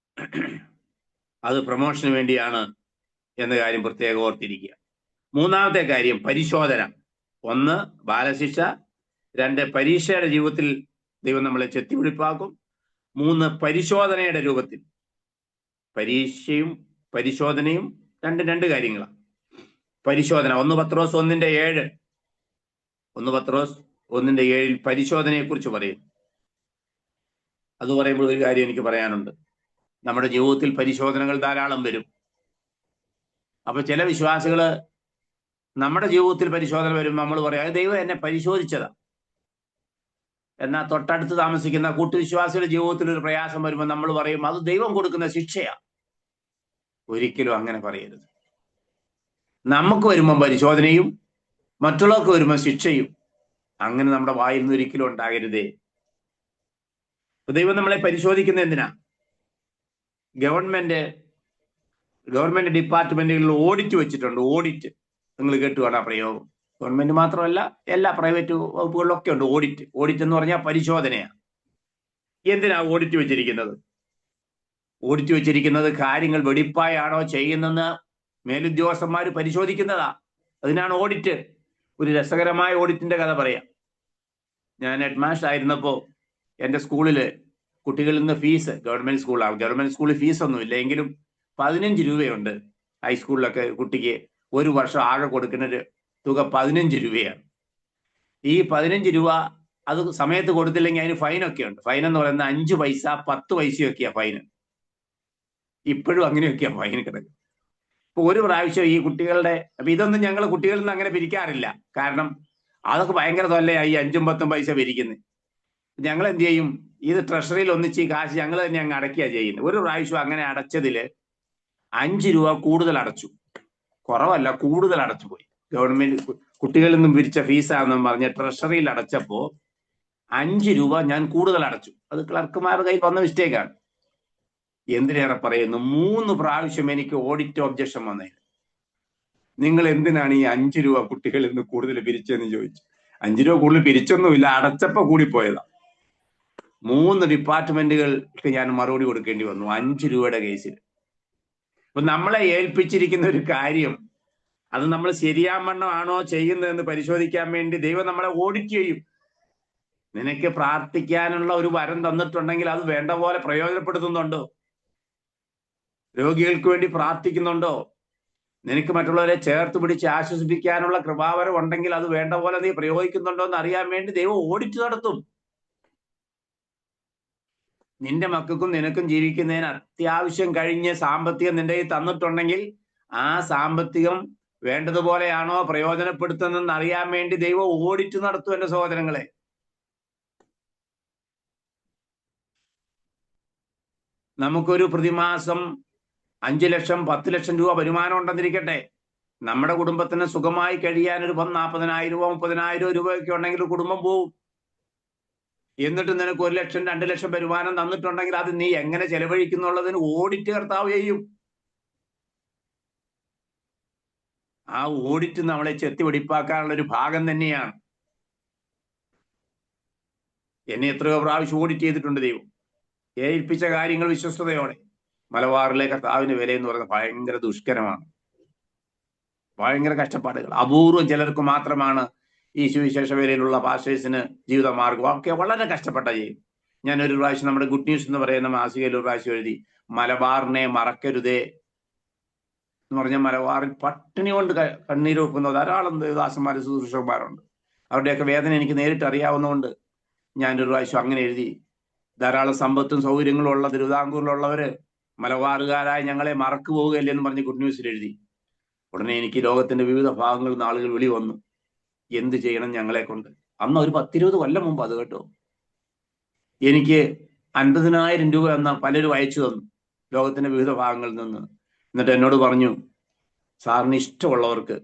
അത് പ്രൊമോഷന് വേണ്ടിയാണ് എന്ന കാര്യം പ്രത്യേകം ഓർത്തിരിക്കുക. 3ാമത്തെ കാര്യം പരിശോധന. 1 ബാലശിക്ഷ, 2 പരീക്ഷയുടെ ജീവിതത്തിൽ ദൈവം നമ്മളെ ചെത്തിപിടിപ്പാക്കും, 3 പരിശോധനയുടെ രൂപത്തിൽ. പരീക്ഷയും പരിശോധനയും 2 കാര്യങ്ങളാണ്. പരിശോധന 1 പത്രോസ് 1:7 1 പത്രോസ് 1:7 പരിശോധനയെ കുറിച്ച് പറയും. അത് പറയുമ്പോൾ ഒരു കാര്യം എനിക്ക് പറയാനുണ്ട്. നമ്മുടെ ജീവിതത്തിൽ പരിശോധനകൾ ധാരാളം വരും. അപ്പൊ ചില വിശ്വാസികള് നമ്മുടെ ജീവിതത്തിൽ പരിശോധന വരുമ്പോൾ നമ്മൾ പറയാം, ദൈവം എന്നെ പരിശോധിച്ചതാ. എന്നാൽ തൊട്ടടുത്ത് താമസിക്കുന്ന കൂട്ടുവിശ്വാസികളുടെ ജീവിതത്തിൽ ഒരു പ്രയാസം വരുമ്പോൾ നമ്മൾ പറയും അത് ദൈവം കൊടുക്കുന്ന ശിക്ഷയാ. ഒരിക്കലും അങ്ങനെ പറയരുത്. നമുക്ക് വരുമ്പോൾ പരിശോധനയും മറ്റുള്ളവർക്ക് വരുമ്പോൾ ശിക്ഷയും അങ്ങനെ നമ്മുടെ വായിൽ നിന്ന് ഒരിക്കലും ഉണ്ടാകരുതേ. ദൈവം നമ്മളെ പരിശോധിക്കുന്നത് എന്തിനാ? ഗവൺമെന്റ് ഡിപ്പാർട്ട്മെന്റുകളിൽ ഓഡിറ്റ് വെച്ചിട്ടുണ്ട്. ഓഡിറ്റ് നിങ്ങൾ കേട്ടു കാണാം പ്രയോഗം. ഗവൺമെന്റ് മാത്രമല്ല, എല്ലാ പ്രൈവറ്റ് വകുപ്പുകളിലൊക്കെ ഉണ്ട് ഓഡിറ്റ്. ഓഡിറ്റ് എന്ന് പറഞ്ഞാൽ പരിശോധനയാണ്. എന്തിനാ ഓഡിറ്റ് വെച്ചിരിക്കുന്നത്? ഓഡിറ്റ് വെച്ചിരിക്കുന്നത് കാര്യങ്ങൾ വെടിപ്പായാണോ ചെയ്യുന്നെന്ന് മേലുദ്യോഗസ്ഥന്മാർ പരിശോധിക്കുന്നതാ. അതിനാണ് ഓഡിറ്റ്. ഒരു രസകരമായ ഓഡിറ്റിന്റെ കഥ പറയാം. ഞാൻ ഹെഡ് മാസ്റ്റർ ആയിരുന്നപ്പോ എൻ്റെ സ്കൂളില് കുട്ടികളിൽ നിന്ന് ഫീസ്, ഗവൺമെന്റ് സ്കൂളാണ്, ഗവൺമെന്റ് സ്കൂളിൽ ഫീസ് ഒന്നുമില്ല, എങ്കിലും 15 രൂപയുണ്ട്. ഹൈസ്കൂളിലൊക്കെ കുട്ടിക്ക് ഒരു വർഷം ആകെ കൊടുക്കുന്ന തുക 15 രൂപയാണ്. ഈ 15 രൂപ അത് സമയത്ത് കൊടുത്തില്ലെങ്കിൽ അതിന് ഫൈനൊക്കെ ഉണ്ട്. ഫൈൻ എന്ന് പറയുന്നത് 5 പൈസ 10 പൈസയൊക്കെയാ ഫൈന്. ഇപ്പോഴും അങ്ങനെയൊക്കെയാ ഫൈൻ കിടക്കുന്നത്. ഇപ്പൊ ഒരു പ്രാവശ്യം ഈ കുട്ടികളുടെ, അപ്പൊ ഇതൊന്നും ഞങ്ങൾ കുട്ടികളിൽ നിന്ന് അങ്ങനെ പിരിക്കാറില്ല. കാരണം അതൊക്കെ ഭയങ്കര തൊല്ലയായി 5ഉം 10ഉം പൈസ പിരിക്കുന്നത്. ഞങ്ങൾ എന്ത് ചെയ്യും? ഇത് ട്രഷറിയിൽ ഒന്നിച്ച് ഈ കാശ് ഞങ്ങൾ തന്നെ അങ്ങ് അടയ്ക്കുക ചെയ്യുന്നത്. ഒരു പ്രാവശ്യം അങ്ങനെ അടച്ചതില് 5 രൂപ കൂടുതൽ അടച്ചു. കുറവല്ല, കൂടുതൽ അടച്ചു പോയി. ഗവൺമെന്റ് കുട്ടികളിൽ നിന്നും പിരിച്ച ഫീസാണെന്ന് പറഞ്ഞ് ട്രഷറിയിൽ അടച്ചപ്പോ 5 രൂപ ഞാൻ കൂടുതൽ അടച്ചു. അത് ക്ലർക്കുമാരുടെ കയ്യിൽ വന്ന മിസ്റ്റേക്കാണ്. എന്തിനേറെ പറയുന്നു, 3 പ്രാവശ്യം എനിക്ക് ഓഡിറ്റ് ഒബ്ജക്ഷൻ വന്നേ. നിങ്ങൾ എന്തിനാണ് ഈ 5 രൂപ കുട്ടികളിൽ നിന്ന് കൂടുതൽ പിരിച്ചതെന്ന് ചോദിച്ചു. 5 രൂപ കൂടുതൽ പിരിച്ചൊന്നുമില്ല, അടച്ചപ്പോ കൂടിപ്പോയതാ. 3 ഡിപ്പാർട്ട്മെന്റുകൾക്ക് ഞാൻ മറുപടി കൊടുക്കേണ്ടി വന്നു 5 രൂപയുടെ കേസിൽ. അപ്പൊ നമ്മളെ ഏൽപ്പിച്ചിരിക്കുന്ന ഒരു കാര്യം അത് നമ്മൾ ശരിയാവണ്ണം ആണോ ചെയ്യുന്നതെന്ന് പരിശോധിക്കാൻ വേണ്ടി ദൈവം നമ്മളെ ഓഡിറ്റ് ചെയ്യും. നിനക്ക് പ്രാർത്ഥിക്കാനുള്ള ഒരു വരം തന്നിട്ടുണ്ടെങ്കിൽ അത് വേണ്ട പോലെ പ്രയോജനപ്പെടുത്തുന്നുണ്ടോ? രോഗികൾക്ക് വേണ്ടി പ്രാർത്ഥിക്കുന്നുണ്ടോ? നിനക്ക് മറ്റുള്ളവരെ ചേർത്ത് പിടിച്ച് ആശ്വസിപ്പിക്കാനുള്ള കൃപാവരം ഉണ്ടെങ്കിൽ അത് വേണ്ട പോലെ നീ പ്രയോഗിക്കുന്നുണ്ടോ എന്ന് അറിയാൻ വേണ്ടി ദൈവം ഓഡിറ്റ് നടത്തും. നിന്റെ മക്കൾക്കും നിനക്കും ജീവിക്കുന്നതിന് അത്യാവശ്യം കഴിഞ്ഞ് സാമ്പത്തികം നിന്റെ കയ്യിൽ തന്നിട്ടുണ്ടെങ്കിൽ ആ സാമ്പത്തികം വേണ്ടതുപോലെയാണോ പ്രയോജനപ്പെടുത്തുന്നതെന്ന് അറിയാൻ വേണ്ടി ദൈവം ഓഡിറ്റ് നടത്തും. എന്റെ സഹോദരങ്ങളെ, നമുക്കൊരു പ്രതിമാസം 5 ലക്ഷം 10 ലക്ഷം രൂപ വരുമാനം ഉണ്ടെന്നിരിക്കട്ടെ. നമ്മുടെ കുടുംബത്തിന് സുഖമായി കഴിയാൻ ഒരു 40,000 രൂപ 30,000 രൂപയൊക്കെ ഉണ്ടെങ്കിൽ കുടുംബം പോവും. എന്നിട്ട് നിനക്ക് 1 ലക്ഷം 2 ലക്ഷം വരുമാനം തന്നിട്ടുണ്ടെങ്കിൽ അത് നീ എങ്ങനെ ചെലവഴിക്കുന്നുള്ളതിന് ഓഡിറ്റ് കർത്താവ് ചെയ്യും. ആ ഓഡിറ്റ് നമ്മളെ ചെത്തി വെടിപ്പാക്കാനുള്ള ഒരു ഭാഗം തന്നെയാണ്. എന്നെ എത്രയോ പ്രാവശ്യം ഓഡിറ്റ് ചെയ്തിട്ടുണ്ട് ദൈവം. ഏൽപ്പിച്ച കാര്യങ്ങൾ വിശ്വസ്തയോടെ. മലബാറിലെ കർത്താവിന്റെ വില എന്ന് പറയുന്നത് ഭയങ്കര ദുഷ്കരമാണ്, ഭയങ്കര കഷ്ടപ്പാടുകൾ. അപൂർവം ചിലർക്ക് മാത്രമാണ് ഈ സുവിശേഷ വേലയിലുള്ള പാസ്റ്റേഴ്സിന് ജീവിതമാർഗം. ഒക്കെ വളരെ കഷ്ടപ്പെട്ട ചെയ്യും. ഞാൻ ഒരു പ്രാവശ്യം നമ്മുടെ ഗുഡ് ന്യൂസ് എന്ന് പറയുന്ന മാസികയിൽ ഒരു പ്രാവശ്യം എഴുതി, മലബാറിനെ മറക്കരുതേ എന്ന് പറഞ്ഞാൽ മലബാറിൽ പട്ടിണി കൊണ്ട് കണ്ണീര് വെക്കുന്ന ധാരാളം ദാസന്മാര് ശുശ്രൂഷകന്മാരുണ്ട്. അവരുടെയൊക്കെ വേദന എനിക്ക് നേരിട്ട് അറിയാവുന്നതുകൊണ്ട് ഞാനൊരു പ്രാവശ്യം അങ്ങനെ എഴുതി. ധാരാളം സമ്പത്തും സൗകര്യങ്ങളും ഉള്ള തിരുവിതാംകൂറിലുള്ളവര് മലബാറുകാരായ ഞങ്ങളെ മറക്കു പോവുകയല്ലേ എന്ന് പറഞ്ഞ് ഗുഡ് ന്യൂസിൽ എഴുതി. ഉടനെ എനിക്ക് ലോകത്തിന്റെ വിവിധ ഭാഗങ്ങളിൽ നിന്ന് ആളുകൾ വിളി വന്നു, എന്ത് ചെയ്യണം ഞങ്ങളെ കൊണ്ട്. അന്ന് ഒരു 10-20 കൊല്ലം മുമ്പ് അത് കേട്ടോ. എനിക്ക് 50,000 രൂപ എന്ന പലരും അയച്ചു തന്നു ലോകത്തിന്റെ വിവിധ ഭാഗങ്ങളിൽ നിന്ന്. എന്നിട്ട് എന്നോട് പറഞ്ഞു, സാറിന് ഇഷ്ടമുള്ളവർക്ക്,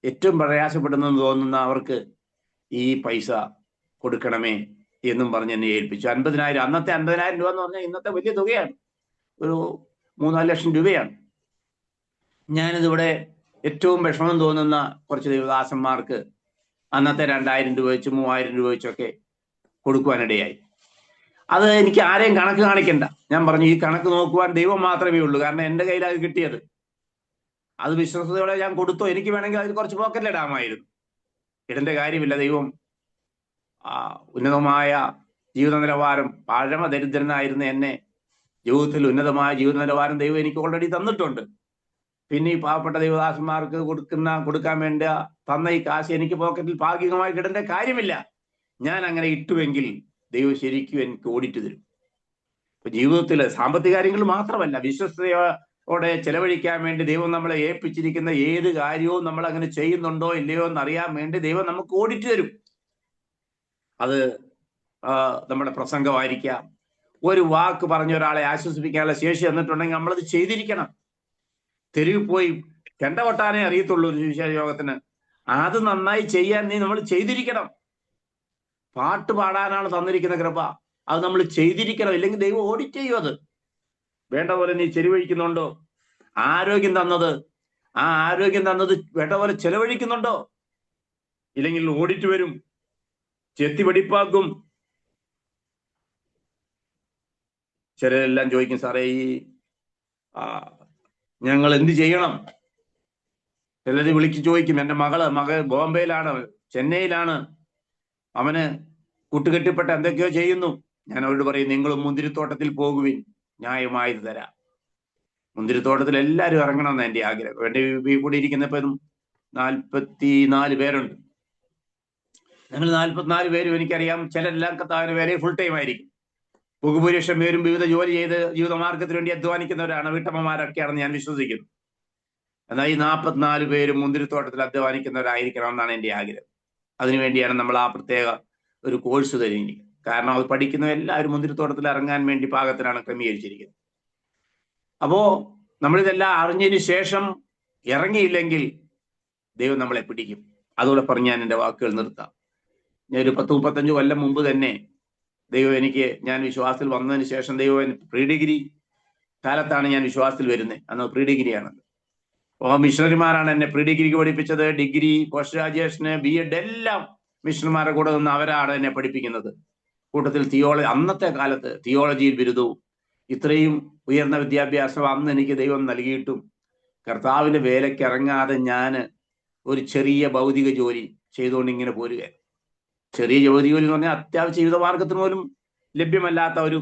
ഏറ്റവും പ്രയാസപ്പെടുന്നെന്ന് തോന്നുന്ന അവർക്ക് ഈ പൈസ കൊടുക്കണമേ എന്നും പറഞ്ഞ് എന്നെ ഏൽപ്പിച്ചു. 50,000, അന്നത്തെ 50,000 രൂപ എന്ന് പറഞ്ഞാൽ ഇന്നത്തെ വലിയ തുകയാണ്, ഒരു 3-4 ലക്ഷം രൂപയാണ്. ഞാനിതിവിടെ ഏറ്റവും വിഷമം തോന്നുന്ന കുറച്ച് ദേവദാസന്മാർക്ക് അന്നത്തെ 2,000 രൂപ വെച്ച് 3,000 രൂപ വെച്ചൊക്കെ കൊടുക്കുവാനിടയായി. അത് എനിക്ക് ആരെയും കണക്ക് കാണിക്കണ്ട. ഞാൻ പറഞ്ഞു, ഈ കണക്ക് നോക്കുവാൻ ദൈവം മാത്രമേ ഉള്ളൂ. കാരണം എൻ്റെ കയ്യിൽ അത് കിട്ടിയത്. അത് വിശ്വസതയോടെ ഞാൻ കൊടുത്തോ, എനിക്ക് വേണമെങ്കിൽ അതിൽ കുറച്ച് പോക്കറ്റിലിടാമായിരുന്നു. ഇടേണ്ട കാര്യമില്ല. ദൈവം ഉന്നതമായ ജീവിത നിലവാരം, പരമദരിദ്രനായിരുന്ന എന്നെ ജീവിതത്തിൽ ഉന്നതമായ ജീവിത നിലവാരം ദൈവം എനിക്ക് ഓൾറെഡി തന്നിട്ടുണ്ട്. പിന്നെ ഈ പാവപ്പെട്ട ദൈവദാസന്മാർക്ക് കൊടുക്കാൻ വേണ്ട തന്ന ഈ കാശ് എനിക്ക് പോക്കറ്റിൽ ഭാഗികമായി ഇടേണ്ട കാര്യമില്ല. ഞാൻ അങ്ങനെ ഇട്ടുവെങ്കിൽ ദൈവം ശരിക്കും എനിക്ക് ഓഡിറ്റ് തരും. ഇപ്പൊ ജീവിതത്തില് സാമ്പത്തിക കാര്യങ്ങൾ മാത്രമല്ല, വിശ്വസ്തയോടെ ചെലവഴിക്കാൻ വേണ്ടി ദൈവം നമ്മളെ ഏൽപ്പിച്ചിരിക്കുന്ന ഏത് കാര്യവും നമ്മൾ അങ്ങനെ ചെയ്യുന്നുണ്ടോ ഇല്ലയോ എന്നറിയാൻ വേണ്ടി ദൈവം നമുക്ക് ഓഡിറ്റ് തരും. അത് നമ്മുടെ പ്രസംഗമായിരിക്കാം. ഒരു വാക്ക് പറഞ്ഞ ഒരാളെ ആശ്വസിപ്പിക്കാനുള്ള ശേഷി തന്നിട്ടുണ്ടെങ്കിൽ നമ്മളത് ചെയ്തിരിക്കണം. തെരുവിൽ പോയി ചെണ്ട കൊട്ടാനേ അറിയത്തുള്ളൂ ഒരു സുവിശേഷ യോഗത്തിന്, അത് നന്നായി ചെയ്യാൻ നമ്മൾ ചെയ്തിരിക്കണം. പാട്ട് പാടാനാണ് തന്നിരിക്കുന്ന കൃപ, അത് നമ്മൾ ചെയ്തിരിക്കണം. ഇല്ലെങ്കിൽ ദൈവം ഓഡിറ്റ് ചെയ്യും. അത് വേണ്ട പോലെ നീ ചെലവഴിക്കുന്നുണ്ടോ? ആരോഗ്യം തന്നത്, ആ ആരോഗ്യം തന്നത് വേണ്ട പോലെ ചെലവഴിക്കുന്നുണ്ടോ? ഇല്ലെങ്കിൽ ഓഡിറ്റ് വരും, ചെത്തി വെടിപ്പാക്കും. ചിലരെല്ലാം ചോദിക്കും, സാറേ ഈ ഞങ്ങൾ എന്ത് ചെയ്യണം? ചിലര് വിളിച്ച് ചോദിക്കും, എൻ്റെ മകൾ ബോംബെയിലാണ്, ചെന്നൈയിലാണ്, അവന് കൂട്ടുകെട്ടിപ്പെട്ട എന്തൊക്കെയോ ചെയ്യുന്നു. ഞാൻ അവരോട് പറയും, നിങ്ങളും മുന്തിരിത്തോട്ടത്തിൽ പോകുവിൻ, ന്യായമായത് തരാം. മുന്തിരിത്തോട്ടത്തിൽ എല്ലാവരും ഇറങ്ങണമെന്ന് എൻ്റെ ആഗ്രഹം. എൻ്റെ കൂടി ഇരിക്കുന്നപ്പോഴും 44 പേരുണ്ട്. ഞങ്ങൾ 44 പേരും എനിക്കറിയാം, ചിലരെല്ലാം കർത്താവിന്റെ പേരെ ഫുൾ ടൈം ആയിരിക്കും. ബഹുഭൂരിപക്ഷം പേരും വിവിധ ജോലി ചെയ്ത് ജീവിതമാർഗത്തിന് വേണ്ടി അധ്വാനിക്കുന്നവരാണ്, വീട്ടമ്മമാരൊക്കെയാണെന്ന് ഞാൻ വിശ്വസിക്കുന്നു. എന്നാൽ ഈ 44 പേരും മുന്തിരിത്തോട്ടത്തിൽ അധ്വാനിക്കുന്നവരായിരിക്കണം എന്നാണ് എൻ്റെ ആഗ്രഹം. അതിനുവേണ്ടിയാണ് നമ്മൾ ആ പ്രത്യേക ഒരു കോഴ്സ് തരുന്നത്. കാരണം അത് പഠിക്കുന്ന എല്ലാവരും മുന്തിരിത്തോട്ടത്തിൽ ഇറങ്ങാൻ വേണ്ടി പാകത്തിലാണ് ക്രമീകരിച്ചിരിക്കുന്നത്. അപ്പോ നമ്മളിതെല്ലാം അറിഞ്ഞതിന് ശേഷം ഇറങ്ങിയില്ലെങ്കിൽ ദൈവം നമ്മളെ പിടിക്കും. അതുപോലെ പറഞ്ഞ് ഞാൻ എൻ്റെ വാക്കുകൾ നിർത്താം. ഞാൻ ഒരു 10-35 കൊല്ലം മുമ്പ് തന്നെ ദൈവം ഞാൻ വിശ്വാസത്തിൽ വന്നതിന് ശേഷം ദൈവം പ്രീ ഡിഗ്രി കാലത്താണ് ഞാൻ വിശ്വാസത്തിൽ വരുന്നത്. അന്ന് പ്രീ ഡിഗ്രിയാണ്. മിഷണറിമാരാണ് എന്നെ പ്രീ ഡിഗ്രിക്ക് പഠിപ്പിച്ചത്. ഡിഗ്രി, പോസ്റ്റ് ഗ്രാജുവേഷന്, BEd എല്ലാം മിഷണറിമാരുടെ കൂടെ നിന്ന് അവരാണ് എന്നെ പഠിപ്പിക്കുന്നത്. കൂട്ടത്തിൽ അന്നത്തെ കാലത്ത് തിയോളജിയിൽ ബിരുദവും ഇത്രയും ഉയർന്ന വിദ്യാഭ്യാസം അന്ന് എനിക്ക് ദൈവം നൽകിയിട്ടും കർത്താവിന്റെ വേലയ്ക്ക് ഇറങ്ങാതെ ഞാൻ ഒരു ചെറിയ ഭൗതിക ജോലി ചെയ്തുകൊണ്ട് ഇങ്ങനെ പോരുക. ചെറിയ ജോലി എന്ന് പറഞ്ഞാൽ അത്യാവശ്യ ജീവിതമാർഗത്തിന് പോലും ലഭ്യമല്ലാത്ത ഒരു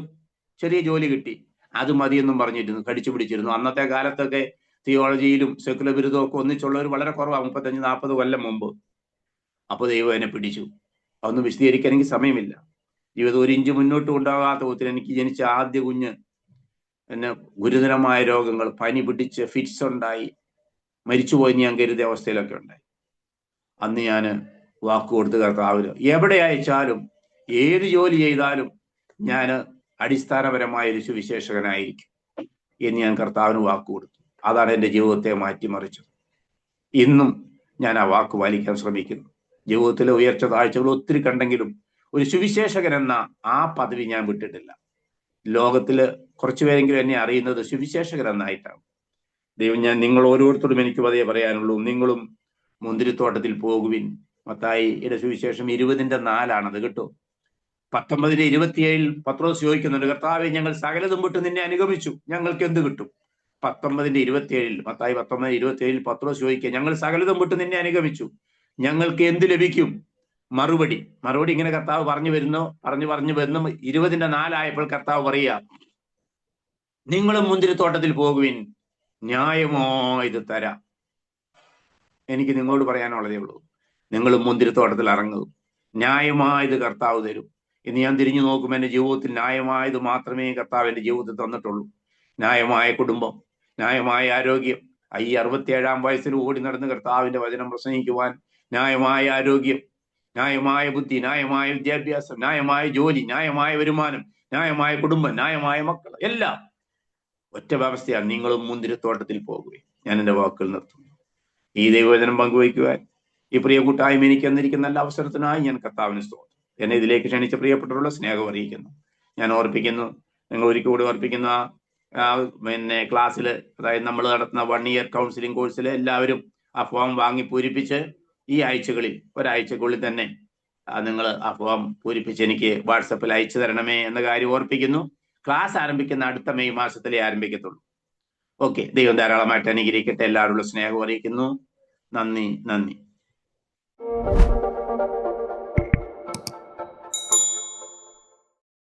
ചെറിയ ജോലി കിട്ടി. അത് മതിയെന്നും പറഞ്ഞിരുന്നു, കടിച്ചു പിടിച്ചിരുന്നു. അന്നത്തെ കാലത്തൊക്കെ തിയോളജിയിലും സെക്കുലർ ബിരുദവും ഒക്കെ ഒന്നിച്ചുള്ളവർ വളരെ കുറവാണ്, 35-40 കൊല്ലം മുമ്പ്. അപ്പോൾ ദൈവം എന്നെ പിടിച്ചു. അതൊന്നും വിശദീകരിക്കാൻ എനിക്ക് സമയമില്ല. ജീവിതം ഒരു ഇഞ്ച് മുന്നോട്ട് കൊണ്ടുപോകാത്ത വിധത്തിൽ എനിക്ക് ജനിച്ച ആദ്യ കുഞ്ഞ് എന്നെ ഗുരുതരമായ രോഗങ്ങൾ, പനി പിടിച്ച് ഫിറ്റ്സ് ഉണ്ടായി മരിച്ചുപോയി ഞാൻ കരുതിയ അവസ്ഥയിലൊക്കെ ഉണ്ടായി. അന്ന് ഞാൻ വാക്ക് കൊടുത്ത് കർത്താവിന് എവിടെ അയച്ചാലും ഏത് ജോലി ചെയ്താലും ഞാൻ അടിസ്ഥാനപരമായ ഒരു സുവിശേഷകനായിരിക്കും എന്ന് ഞാൻ കർത്താവിന് വാക്ക് കൊടുത്തു. അതാണ് എൻ്റെ ജീവിതത്തെ മാറ്റിമറിച്ചത്. ഇന്നും ഞാൻ ആ വാക്ക് പാലിക്കാൻ ശ്രമിക്കുന്നു. ജീവിതത്തിലെ ഉയർച്ച താഴ്ചകൾ ഒത്തിരി കണ്ടെങ്കിലും ഒരു സുവിശേഷകൻ എന്ന ആ പദവി ഞാൻ വിട്ടിട്ടില്ല. ലോകത്തില് കുറച്ചുപേരെങ്കിലും എന്നെ അറിയുന്നത് സുവിശേഷകൻ എന്നായിട്ടാണ്. ദൈവം, ഞാൻ നിങ്ങൾ ഓരോരുത്തരും എനിക്ക് അതേ പറയാനുള്ളൂ. നിങ്ങളും മുന്തിരിത്തോട്ടത്തിൽ പോകുവിൻ. മത്തായിയുടെ സുവിശേഷം 20:4 കേട്ടോ. 19:27 പത്രോസ് ചോദിക്കുന്നുണ്ട്, കർത്താവേ, ഞങ്ങൾ സകലതും വിട്ട് നിന്നെ അനുഗമിച്ചു, ഞങ്ങൾക്ക് എന്ത് കിട്ടും? 19:27 മത്തായി 19:27 പത്രോസ് ചോദിക്കുക, ഞങ്ങൾ സകലതും വിട്ട് നിന്നെ അനുഗമിച്ചു, ഞങ്ങൾക്ക് എന്ത് ലഭിക്കും? മറുപടി ഇങ്ങനെ കർത്താവ് പറഞ്ഞു വരുന്നു. 20:4 കർത്താവ് പറയുക, നിങ്ങളും മുന്തിരിത്തോട്ടത്തിൽ പോകുവിൻ, ന്യായമായത് തരാം. എനിക്ക് നിങ്ങളോട് പറയാനുള്ളതേ ഉള്ളൂ. നിങ്ങളും മുന്തിരിത്തോട്ടത്തിൽ ഇറങ്ങും, ന്യായമായത് കർത്താവ് തരും. ഇന്ന് ഞാൻ തിരിഞ്ഞു നോക്കും, എൻ്റെ ജീവിതത്തിൽ ന്യായമായത് മാത്രമേ കർത്താവ് എൻ്റെ ജീവിതത്തിൽ തന്നിട്ടുള്ളൂ. ന്യായമായ കുടുംബം, ന്യായമായ ആരോഗ്യം. ഈ 67-ാം വയസ്സിൽ ഓടി നടന്ന് കർത്താവിന്റെ വചനം പ്രസംഗിക്കുവാൻ ന്യായമായ ആരോഗ്യം, ന്യായമായ ബുദ്ധി, ന്യായമായ വിദ്യാഭ്യാസം, ന്യായമായ ജോലി, ന്യായമായ വരുമാനം, ന്യായമായ കുടുംബം, ന്യായമായ മക്കൾ, എല്ലാം ഒറ്റ വ്യവസ്ഥയാണ്, നിങ്ങളും മുന്തിരിത്തോട്ടത്തിൽ പോകുകയും. ഞാൻ എൻ്റെ വാക്കുകൾ നിർത്തുന്നു. ഈ ദൈവവചനം പങ്കുവയ്ക്കുവാൻ ഈ പ്രിയ കൂട്ടായ്മ എനിക്ക് തന്നിരിക്കുന്ന നല്ല അവസരത്തിനായി ഞാൻ കർത്താവിന് സ്തോത്രം. എന്നെ ഇതിലേക്ക് ക്ഷണിച്ച പ്രിയപ്പെട്ടവരുള്ള സ്നേഹം അറിയിക്കുന്നു. ഞാൻ ഓർപ്പിക്കുന്നു, നിങ്ങൾ ഒരിക്കൽ കൂടി ഓർപ്പിക്കുന്ന ക്ലാസ്സിൽ, അതായത് നമ്മൾ നടത്തുന്ന 1 ഇയർ കൗൺസിലിംഗ് കോഴ്സിൽ എല്ലാവരും ആ ഫോം വാങ്ങി പൂരിപ്പിച്ച് ഈ ആഴ്ചകളിൽ ഒരാഴ്ചക്കുള്ളിൽ തന്നെ നിങ്ങൾ ആ ഫോം പൂരിപ്പിച്ച് എനിക്ക് വാട്സപ്പിൽ അയച്ചു തരണമേ എന്ന കാര്യം ഓർപ്പിക്കുന്നു. ക്ലാസ് ആരംഭിക്കുന്ന അടുത്ത മെയ് മാസത്തിലേ ആരംഭിക്കത്തുള്ളൂ. ഓക്കെ, ദൈവം ധാരാളമായിട്ട് അനുഗ്രഹിക്കട്ടെ. എല്ലാവരുള്ള സ്നേഹം അറിയിക്കുന്നു. നന്ദി.